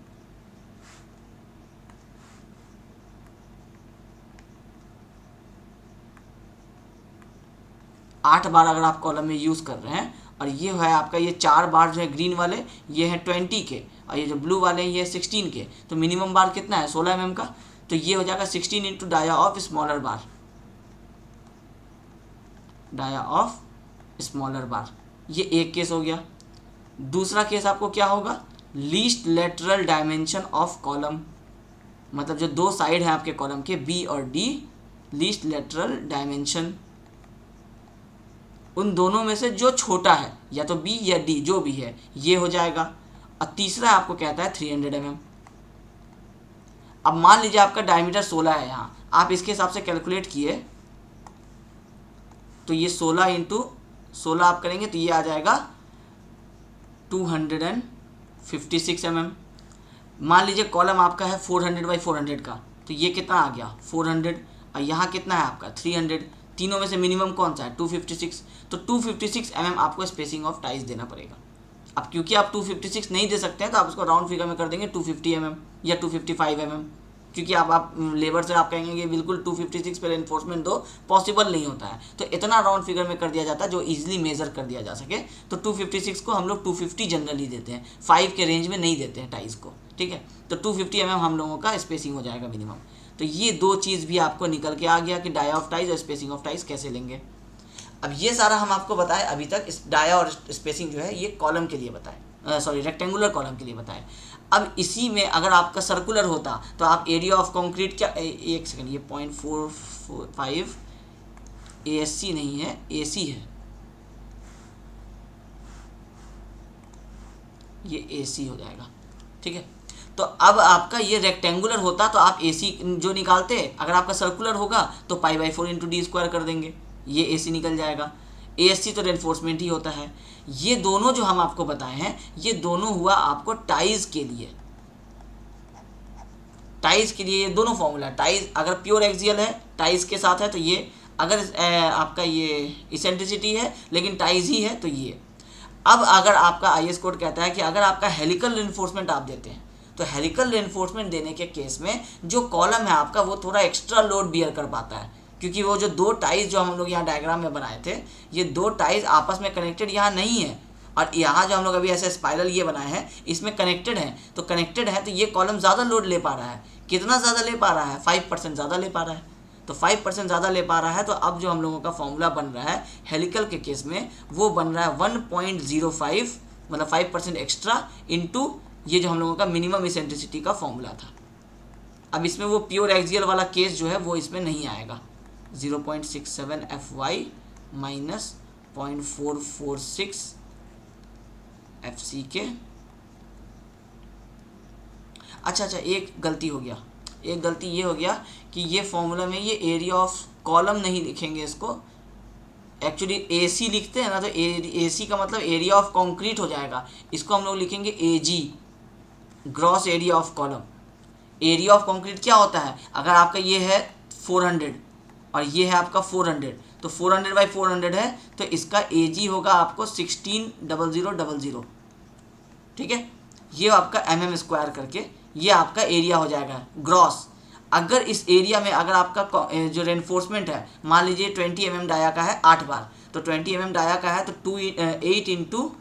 आठ बार अगर आप कॉलम में यूज़ कर रहे हैं, और ये है आपका ये 4 बार जो है ग्रीन वाले ये हैं 20 के, और ये जो ब्लू वाले हैं ये 16 के, तो मिनिमम बार कितना है 16 mm का। तो ये हो जाएगा 16 into dia of smaller bar, dia of smaller bar. ये एक केस हो गया। दूसरा केस आपको क्या होगा, least lateral dimension of column, मतलब जो दो साइड है आपके कॉलम के बी और डी, लीस्ट लेटरल डायमेंशन उन दोनों में से जो छोटा है, या तो बी या डी, जो भी है, ये हो जाएगा। और तीसरा आपको कहता है 300 mm। अब मान लीजिए आपका डायमीटर 16 है, यहाँ आप इसके हिसाब से कैलकुलेट किए तो ये 16 इंटू 16 आप करेंगे तो ये आ जाएगा 256 mm। मान लीजिए कॉलम आपका है 400 बाई 400 का, तो ये कितना आ गया 400, और यहाँ कितना है आपका 300, तीनों में से मिनिमम कौन सा है 256, तो 256 mm आपको स्पेसिंग ऑफ टाइज देना पड़ेगा। अब क्योंकि आप 256 नहीं दे सकते हैं तो आप उसको राउंड फिगर में कर देंगे 250 mm या 255 mm, क्योंकि आप लेबर से आप कहेंगे कि बिल्कुल 256 पर एनफोर्समेंट दो, पॉसिबल नहीं होता है, तो इतना राउंड फिगर में कर दिया जाता है जो इजीली मेजर कर दिया जा सके। तो 256 को हम लोग 250 जनरली देते हैं, 5 के रेंज में नहीं देते हैं टाइज को, ठीक है। तो 250 mm हम लोगों का स्पेसिंग हो जाएगा मिनिमम। तो ये दो चीज़ भी आपको निकल के आ गया कि डाया ऑफ टाइज और स्पेसिंग ऑफ टाइज कैसे लेंगे। अब ये सारा हम आपको बताएं अभी तक, इस डाया और स्पेसिंग जो है ये कॉलम के लिए बताएं, सॉरी रेक्टेंगुलर कॉलम के लिए बताएं। अब इसी में अगर आपका सर्कुलर होता तो आप एरिया ऑफ कंक्रीट क्या, एक सेकंड, ये 0.45 ASC नहीं है, AC है, ये AC हो जाएगा, ठीक है। तो अब आपका ये रेक्टेंगुलर होता तो आप AC जो निकालते, अगर आपका सर्कुलर होगा तो π/4 इंटू डी स्क्वायर कर देंगे, ये AC निकल जाएगा। ASC तो रेनफोर्समेंट ही होता है। ये दोनों जो हम आपको बताए हैं ये दोनों हुआ आपको टाइज के लिए, टाइज के लिए ये दोनों फॉर्मूला। टाइज अगर प्योर एक्सियल है, टाइज के साथ है तो ये, अगर आपका ये इसेंट्रिसिटी है लेकिन टाइज ही है तो ये। अब अगर आपका IS कोड कहता है कि अगर आपका हेलिकल रेनफोर्समेंट आप देते हैं, तो हेलिकल रेनफोर्समेंट देने के केस में जो कॉलम है आपका वो थोड़ा एक्स्ट्रा लोड बियर कर पाता है, क्योंकि वो जो दो टाइज जो हम लोग यहाँ डायग्राम में बनाए थे, ये दो टाइज आपस में कनेक्टेड यहाँ नहीं है, और यहाँ जो हम लोग अभी ऐसे स्पाइरल ये बनाए हैं इसमें कनेक्टेड हैं, तो कनेक्टेड है तो ये कॉलम ज़्यादा लोड ले पा रहा है। कितना ज़्यादा ले पा रहा है, 5% ज़्यादा ले पा रहा है। तो 5% ज़्यादा ले पा रहा है, तो अब जो हम लोगों का फॉर्मूला बन रहा है हेलिकल के केस में वो बन रहा है 1.05, मतलब 5% एक्स्ट्रा इंटू ये जो हम लोगों का मिनिमम इसेंट्रिसिटी का फॉर्मूला था। अब इसमें वो प्योर एक्सियल वाला केस जो है वो इसमें नहीं आएगा। 0.67 FY माइनस 0.446 FC के। अच्छा, एक गलती हो गया, एक गलती ये हो गया कि ये फॉर्मूला में ये एरिया ऑफ कॉलम नहीं लिखेंगे, इसको एक्चुअली AC लिखते हैं ना, तो AC का मतलब एरिया ऑफ कंक्रीट हो जाएगा, इसको हम लोग लिखेंगे AG, gross area of column. Area of concrete क्या होता है, अगर आपका ये है 400 और ये है आपका 400, तो 400 बाई 400 है, तो इसका AG होगा आपको 16,000, ठीक है। ये आपका mm स्क्वायर करके ये आपका एरिया हो जाएगा ग्रॉस। अगर इस एरिया में अगर आपका जो रेनफोर्समेंट है, मान लीजिए 20 mm डाया का है 8 बार, तो 20 mm डाया का है तो 8 इंटू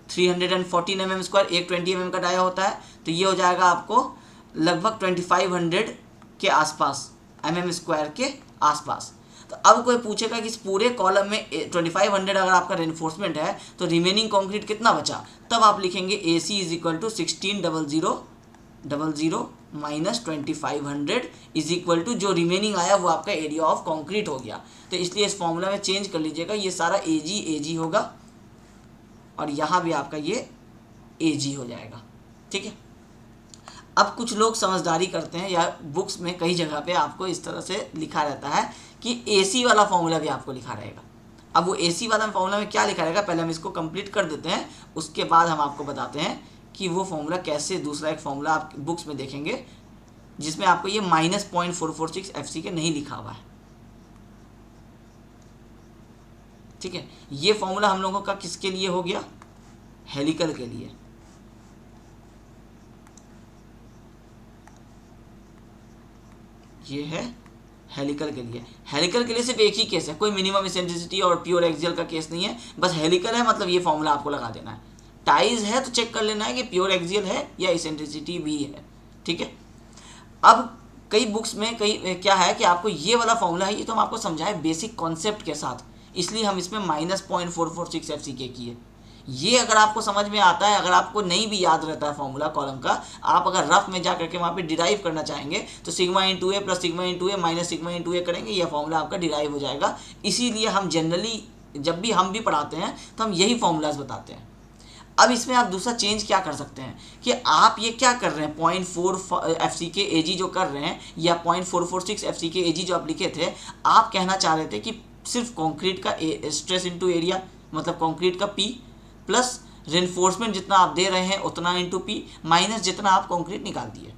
314 mm स्क्वायर, एक 20 mm का डाया होता है, तो ये हो जाएगा आपको लगभग 2500 के आसपास, mm स्क्वायर के आसपास। तो अब कोई पूछेगा कि इस पूरे कॉलम में 2500 अगर आपका रेनफोर्समेंट है तो रिमेनिंग कंक्रीट कितना बचा, तब आप लिखेंगे AC is equal to 16,000 minus 2500 is equal to जो रिमेनिंग आया वो आपका एरिया ऑफ कंक्रीट हो गया। तो इसलिए इस फॉर्मूला में चेंज कर लीजिएगा, ये सारा AG होगा और यहाँ भी आपका ये AG हो जाएगा, ठीक है। अब कुछ लोग समझदारी करते हैं, या बुक्स में कई जगह पे आपको इस तरह से लिखा रहता है कि AC वाला फॉर्मूला भी आपको लिखा रहेगा। अब वो AC वाला फॉर्मूला में क्या लिखा रहेगा, पहले हम इसको कंप्लीट कर देते हैं, उसके बाद हम आपको बताते हैं कि वो फॉर्मूला कैसे। दूसरा एक फॉर्मूला आप बुक्स में देखेंगे जिसमें आपको ये माइनस 0.446 FC के नहीं लिखा हुआ है, ठीक है। ये फॉर्मूला हम लोगों का किसके लिए हो गया, हेलिकल के लिए। ये है हेलिकल के लिए। हेलिकल के लिए सिर्फ एक ही केस है, कोई मिनिमम इसेंट्रिसिटी और प्योर एक्सियल का केस नहीं है, बस हेलिकल है मतलब ये फॉर्मूला आपको लगा देना है। टाइज है तो चेक कर लेना है कि प्योर एक्सियल है या इसेंट्रिसिटी भी है, ठीक है। अब कई बुक्स में कई क्या है कि आपको ये वाला फॉर्मूला है, ये तो हम आपको समझाए बेसिक कॉन्सेप्ट के साथ, इसलिए हम इसमें -0.446 FCK किए। ये अगर आपको समझ में आता है, अगर आपको नहीं भी याद रहता है फॉर्मूला कॉलम का, आप अगर रफ में जा करके वहाँ पे डिराइव करना चाहेंगे तो सिग्मा इंटू ए प्लस सिग्मा इंटू ए माइनस सिग्मा इंटू ए करेंगे, यह फॉर्मूला आपका डिराइव हो जाएगा। इसीलिए हम जनरली जब भी हम भी पढ़ाते हैं तो हम यही फॉर्मूलाज बताते हैं। अब इसमें आप दूसरा चेंज क्या कर सकते हैं कि आप ये क्या कर रहे हैं, 0.4 FCK AG जो कर रहे हैं या 0.446 FCK AG जो आप लिखे थे, आप कहना चाह रहे थे कि सिर्फ कंक्रीट का स्ट्रेस इंटू एरिया, मतलब कंक्रीट का P प्लस रेनफोर्समेंट जितना आप दे रहे हैं उतना इंटू P माइनस जितना आप कंक्रीट निकाल दिए।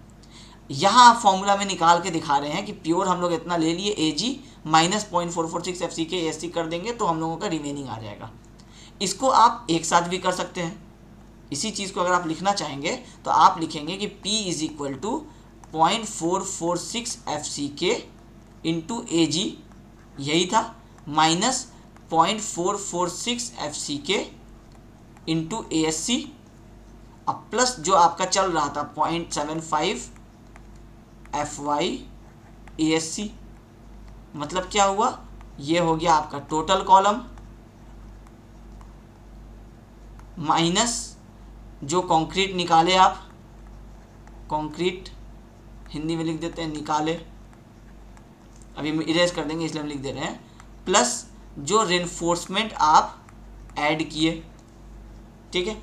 यहाँ आप फॉर्मूला में निकाल के दिखा रहे हैं कि प्योर हम लोग इतना ले लिए AG माइनस 0.446 FCK ASC कर देंगे तो हम लोगों का रिमेनिंग आ जाएगा। इसको आप एक साथ भी कर सकते हैं। इसी चीज़ को अगर आप लिखना चाहेंगे तो आप लिखेंगे कि P is equal to 0.446 FCK into AG, यही था, माइनस 0.446 FCK इंटू ASC, अब प्लस जो आपका चल रहा था 0.75 FY ASC। मतलब क्या हुआ, ये हो गया आपका टोटल कॉलम माइनस जो कंक्रीट निकाले आप, कंक्रीट हिंदी में लिख देते हैं निकाले, अभी हम इरेज कर देंगे इसलिए हम लिख दे रहे हैं, प्लस जो रेनफोर्समेंट आप ऐड किए। ठीक है,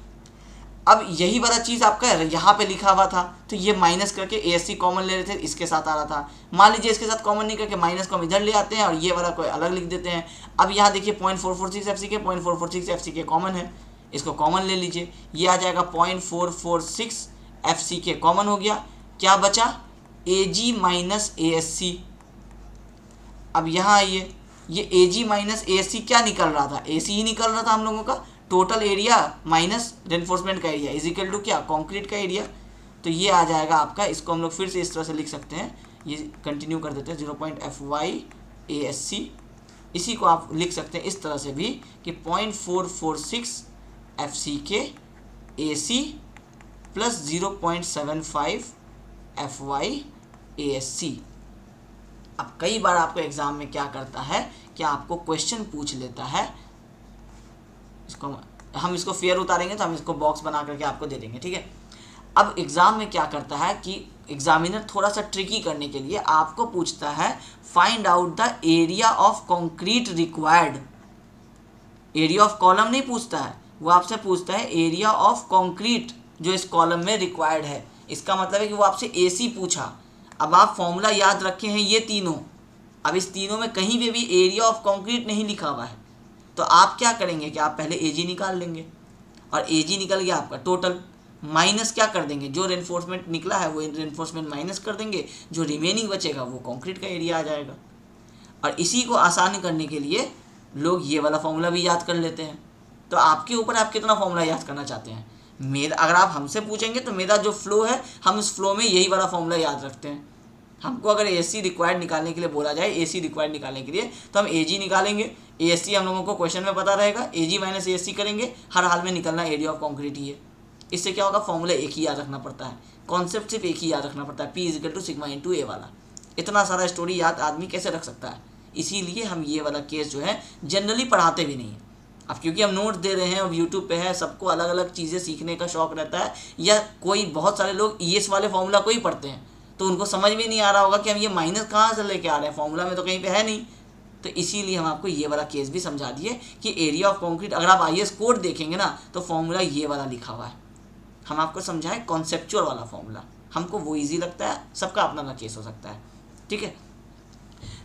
अब यही वाला चीज़ आपका यहाँ पे लिखा हुआ था तो ये माइनस करके ASC कॉमन ले रहे थे, इसके साथ आ रहा था। मान लीजिए इसके साथ कॉमन नहीं करके माइनस को हम इधर ले आते हैं और ये वाला कोई अलग लिख देते हैं। अब यहाँ देखिए 0.446 FCK 0.446 FCK कॉमन है, इसको कॉमन ले लीजिए, ये आ जाएगा 0.446 FCK कॉमन हो गया। क्या बचा, AG माइनस ASC। अब यहाँ आइए, ये AG माइनस ASC क्या निकल रहा था, AC ही निकल रहा था हम लोगों का, टोटल एरिया माइनस रेनफोर्समेंट का एरिया इज इक्वल टू क्या, कंक्रीट का एरिया। तो ये आ जाएगा आपका, इसको हम लोग फिर से इस तरह से लिख सकते हैं, ये कंटिन्यू कर देते हैं 0.FY ASC। इसी को आप लिख सकते हैं इस तरह से भी कि 0.446 FCK AC plus 0.75 FY ASC। अब कई बार आपको एग्जाम में क्या करता है कि आपको क्वेश्चन पूछ लेता है, इसको हम इसको फेयर उतारेंगे तो हम इसको बॉक्स बना करके आपको दे देंगे। ठीक है, अब एग्ज़ाम में क्या करता है कि एग्जामिनर थोड़ा सा ट्रिकी करने के लिए आपको पूछता है find out the area of concrete required. Area of column नहीं पूछता है, वो आपसे पूछता है एरिया ऑफ कंक्रीट जो इस कॉलम में रिक्वायर्ड है। इसका मतलब है कि वो आपसे AC पूछा। अब आप फॉर्मूला याद रखे हैं ये तीनों, अब इस तीनों में कहीं पे भी एरिया ऑफ कंक्रीट नहीं लिखा हुआ है, तो आप क्या करेंगे कि आप पहले AG निकाल लेंगे और AG निकल गया आपका टोटल, माइनस क्या कर देंगे, जो रेनफोर्समेंट निकला है वो रेनफोर्समेंट माइनस कर देंगे, जो रिमेनिंग बचेगा वो कंक्रीट का एरिया आ जाएगा। और इसी को आसान करने के लिए लोग ये वाला फॉर्मूला भी याद कर लेते हैं। तो आपके ऊपर आप कितना फॉर्मूला याद करना चाहते हैं। मेरा अगर आप हमसे पूछेंगे तो मेरा जो फ्लो है, हम इस फ्लो में यही वाला फॉर्मूला याद रखते हैं। हमको अगर AC रिक्वायर्ड निकालने के लिए बोला जाए, AC रिक्वायर्ड निकालने के लिए तो हम AG निकालेंगे, ASC हम लोगों को क्वेश्चन में पता रहेगा, AG माइनस ASC करेंगे, हर हाल में निकलना एरिया ऑफ कंक्रीट ही है। इससे क्या होगा, फॉर्मूला एक ही याद रखना पड़ता है, कॉन्सेप्ट सिर्फ एक ही याद रखना पड़ता है, P is equal to sigma into A वाला। इतना सारा स्टोरी याद आदमी कैसे रख सकता है। इसीलिए हम ये वाला केस जो है जनरली पढ़ाते भी नहीं हैं। अब क्योंकि हम नोट दे रहे हैं, अब यूट्यूब पे है, सबको अलग अलग चीज़ें सीखने का शौक रहता है, या कोई बहुत सारे लोग ES वाले फॉर्मूला को ही पढ़ते हैं तो उनको समझ में नहीं आ रहा होगा कि हम ये माइनस कहाँ से लेके आ रहे हैं, फॉर्मूला में तो कहीं पे है नहीं। तो इसीलिए हम आपको ये वाला केस भी समझा दिए कि एरिया ऑफ कंक्रीट, अगर आप IAS कोड देखेंगे ना तो फॉर्मूला ये वाला लिखा हुआ है। हम आपको समझाएं कॉन्सेप्चुअल वाला फॉर्मूला, हमको वो ईजी लगता है, सबका अपना अपना केस हो सकता है। ठीक है,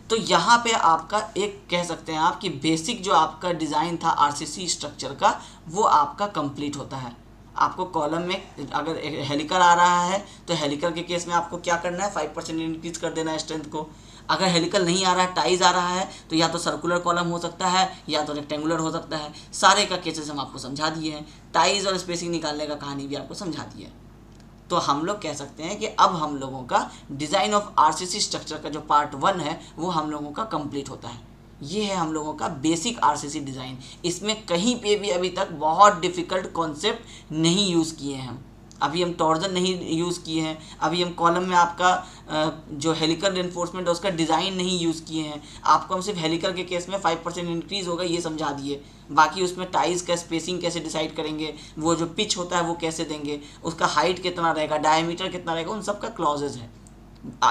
तो यहाँ पे आपका एक कह सकते हैं आप कि बेसिक जो आपका डिज़ाइन था RCC स्ट्रक्चर का वो आपका कंप्लीट होता है। आपको कॉलम में अगर हेलिकल आ रहा है तो हेलिकल के केस में आपको क्या करना है, 5% इंक्रीज कर देना है स्ट्रेंथ को। अगर हेलिकल नहीं आ रहा है, टाइज आ रहा है, तो या तो सर्कुलर कॉलम हो सकता है या तो रेक्टेंगुलर हो सकता है। सारे का केसेस हम आपको समझा दिए हैं, टाइज और स्पेसिंग निकालने का कहानी भी आपको समझा दी है। तो हम लोग कह सकते हैं कि अब हम लोगों का डिज़ाइन ऑफ RCC स्ट्रक्चर का जो पार्ट 1 है वो हम लोगों का कंप्लीट होता है। ये है हम लोगों का बेसिक RCC डिज़ाइन। इसमें कहीं पे भी अभी तक बहुत डिफ़िकल्ट कॉन्सेप्ट नहीं यूज़ किए हैं अभी हम टॉर्जन नहीं यूज़ किए हैं, अभी हम कॉलम में आपका जो हेलिकल रेनफोर्समेंट है उसका डिज़ाइन नहीं यूज़ किए हैं। आपको हम सिर्फ हेलिकल के केस में 5% इंक्रीज़ होगा ये समझा दिए, बाकी उसमें टाइज का स्पेसिंग कैसे डिसाइड करेंगे, वो जो पिच होता है वो कैसे देंगे, उसका हाइट कितना रहेगा, डायमीटर कितना रहेगा, उन सब का क्लॉजेज है।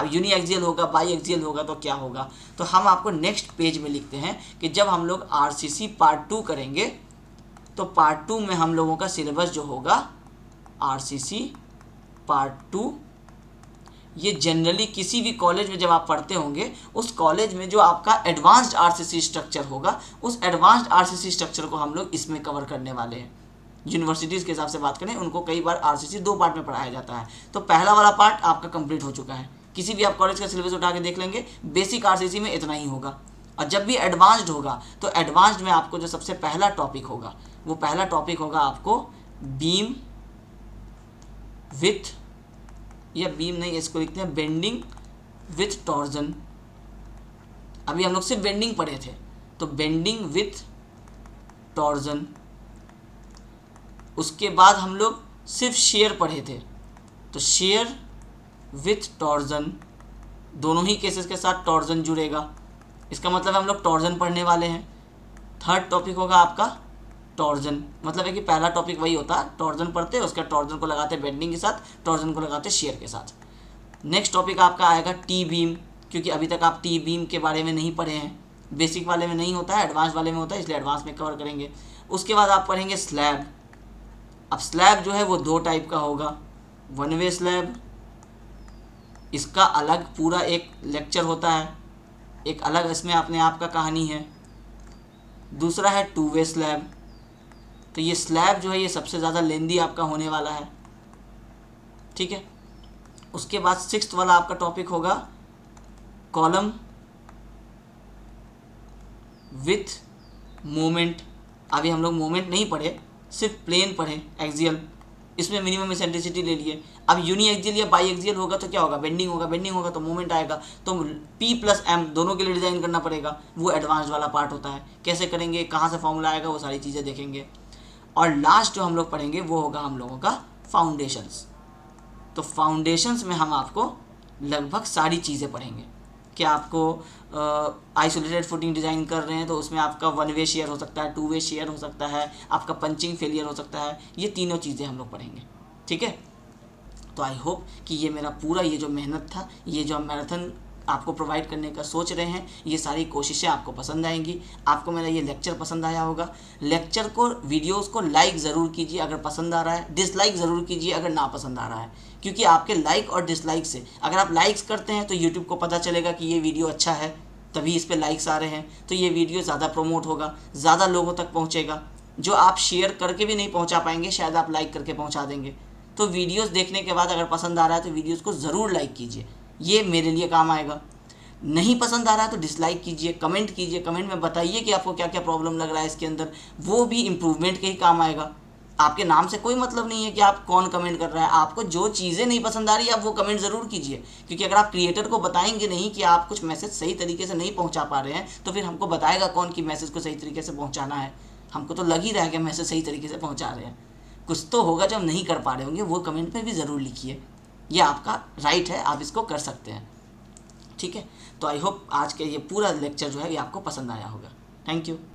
यूनी एक्सियल होगा, बाई एक्सियल होगा तो क्या होगा। तो हम आपको नेक्स्ट पेज में लिखते हैं कि जब हम लोग आरसीसी पार्ट 2 करेंगे तो पार्ट 2 में हम लोगों का सिलेबस जो होगा आरसीसी पार्ट 2, ये जनरली किसी भी कॉलेज में जब आप पढ़ते होंगे उस कॉलेज में जो आपका एडवांस्ड आरसीसी स्ट्रक्चर होगा उस एडवांस्ड आरसीसी स्ट्रक्चर को हम लोग इसमें कवर करने वाले हैं। यूनिवर्सिटीज़ के हिसाब से बात करें उनको कई बार आरसीसी 2 पार्ट में पढ़ाया जाता है। तो पहला वाला पार्ट आपका कंप्लीट हो चुका है, किसी भी आप कॉलेज का सिलेबस उठा के देख लेंगे बेसिक आरसीसी में इतना ही होगा। और जब भी एडवांस्ड होगा तो एडवांस्ड में आपको जो सबसे पहला टॉपिक होगा वो पहला टॉपिक होगा आपको बीम विथ, या बीम नहीं इसको लिखते हैं बेंडिंग विथ टॉर्जन। अभी हम लोग सिर्फ बेंडिंग पढ़े थे तो बेंडिंग विथ टॉर्जन। उसके बाद हम लोग सिर्फ शेयर पढ़े थे तो शेयर विथ टॉर्जन, दोनों ही केसेस के साथ टॉर्जन जुड़ेगा, इसका मतलब हम लोग टॉर्जन पढ़ने वाले हैं। थर्ड टॉपिक होगा आपका टॉर्जन, मतलब है कि पहला टॉपिक वही होता है टॉर्जन पढ़ते हैं, उसका टॉर्जन को लगाते बेंडिंग के साथ, टॉर्जन को लगाते शेयर के साथ। नेक्स्ट टॉपिक आपका आएगा टी बीम, क्योंकि अभी तक आप टी बीम के बारे में नहीं पढ़े हैं, बेसिक वाले में नहीं होता है, एडवांस वाले में होता है, इसलिए एडवांस में कवर करेंगे। उसके बाद आप पढ़ेंगे स्लैब। अब स्लैब जो है वो 2 टाइप का होगा, वन वे स्लैब, इसका अलग पूरा एक लेक्चर होता है, एक अलग इसमें अपने आप का कहानी है। दूसरा है 2 वे स्लैब, तो ये स्लैब जो है ये सबसे ज़्यादा लेंदी आपका होने वाला है, ठीक है। उसके बाद 6th वाला आपका टॉपिक होगा कॉलम विथ मोमेंट। अभी हम लोग मोमेंट नहीं पढ़े, सिर्फ प्लेन पढ़े एक्सियल, इसमें मिनिमम एसेंट्रिसिटी ले लिए। अब यूनी एक्सियल या बाई एक्सियल होगा तो क्या होगा, बेंडिंग होगा, बेंडिंग होगा तो मोमेंट आएगा, तो P+M दोनों के लिए डिज़ाइन करना पड़ेगा, वो एडवांस वाला पार्ट होता है। कैसे करेंगे, कहाँ से फॉर्मूला आएगा, वो सारी चीज़ें देखेंगे। और लास्ट जो हम लोग पढ़ेंगे वो होगा हम लोगों का फाउंडेशंस। तो फाउंडेशंस में हम आपको लगभग सारी चीज़ें पढ़ेंगे कि आपको आइसोलेटेड फुटिंग डिज़ाइन कर रहे हैं तो उसमें आपका 1 वे शेयर हो सकता है, 2 वे शेयर हो सकता है, आपका पंचिंग फेलियर हो सकता है, ये तीनों चीज़ें हम लोग पढ़ेंगे, ठीक है। तो आई होप कि ये मेरा पूरा ये जो मेहनत था, ये जो मैराथन आपको प्रोवाइड करने का सोच रहे हैं, ये सारी कोशिशें आपको पसंद आएंगी। आपको मेरा ये लेक्चर पसंद आया होगा। लेक्चर को, वीडियोस को लाइक ज़रूर कीजिए अगर पसंद आ रहा है, डिसलाइक ज़रूर कीजिए अगर ना पसंद आ रहा है, क्योंकि आपके लाइक और डिसलाइक से, अगर आप लाइक्स करते हैं तो यूट्यूब को पता चलेगा कि ये वीडियो अच्छा है, तभी इस पर लाइक्स आ रहे हैं, तो ये वीडियो ज़्यादा प्रमोट होगा, ज़्यादा लोगों तक पहुँचेगा। जो आप शेयर करके भी नहीं पहुँचा पाएंगे शायद आप लाइक करके पहुँचा देंगे। तो वीडियोस देखने के बाद अगर पसंद आ रहा है तो वीडियोस को ज़रूर लाइक कीजिए, ये मेरे लिए काम आएगा। नहीं पसंद आ रहा है तो डिसलाइक कीजिए, कमेंट कीजिए, कमेंट में बताइए कि आपको क्या क्या प्रॉब्लम लग रहा है इसके अंदर, वो भी इम्प्रूवमेंट के ही काम आएगा। आपके नाम से कोई मतलब नहीं है कि आप कौन कमेंट कर रहा है, आपको जो चीज़ें नहीं पसंद आ रही आप वो कमेंट ज़रूर कीजिए, क्योंकि अगर आप क्रिएटर को बताएंगे नहीं कि आप कुछ मैसेज सही तरीके से नहीं पहुँचा पा रहे हैं तो फिर हमको बताएगा कौन कि मैसेज को सही तरीके से पहुँचाना है। हमको तो लग ही रहा है कि मैसेज सही तरीके से पहुँचा रहे हैं, कुछ तो होगा जो हम नहीं कर पा रहे होंगे, वो कमेंट में भी ज़रूर लिखिए, ये आपका राइट है, आप इसको कर सकते हैं, ठीक है। तो आई होप आज के ये पूरा लेक्चर जो है ये आपको पसंद आया होगा। Thank you.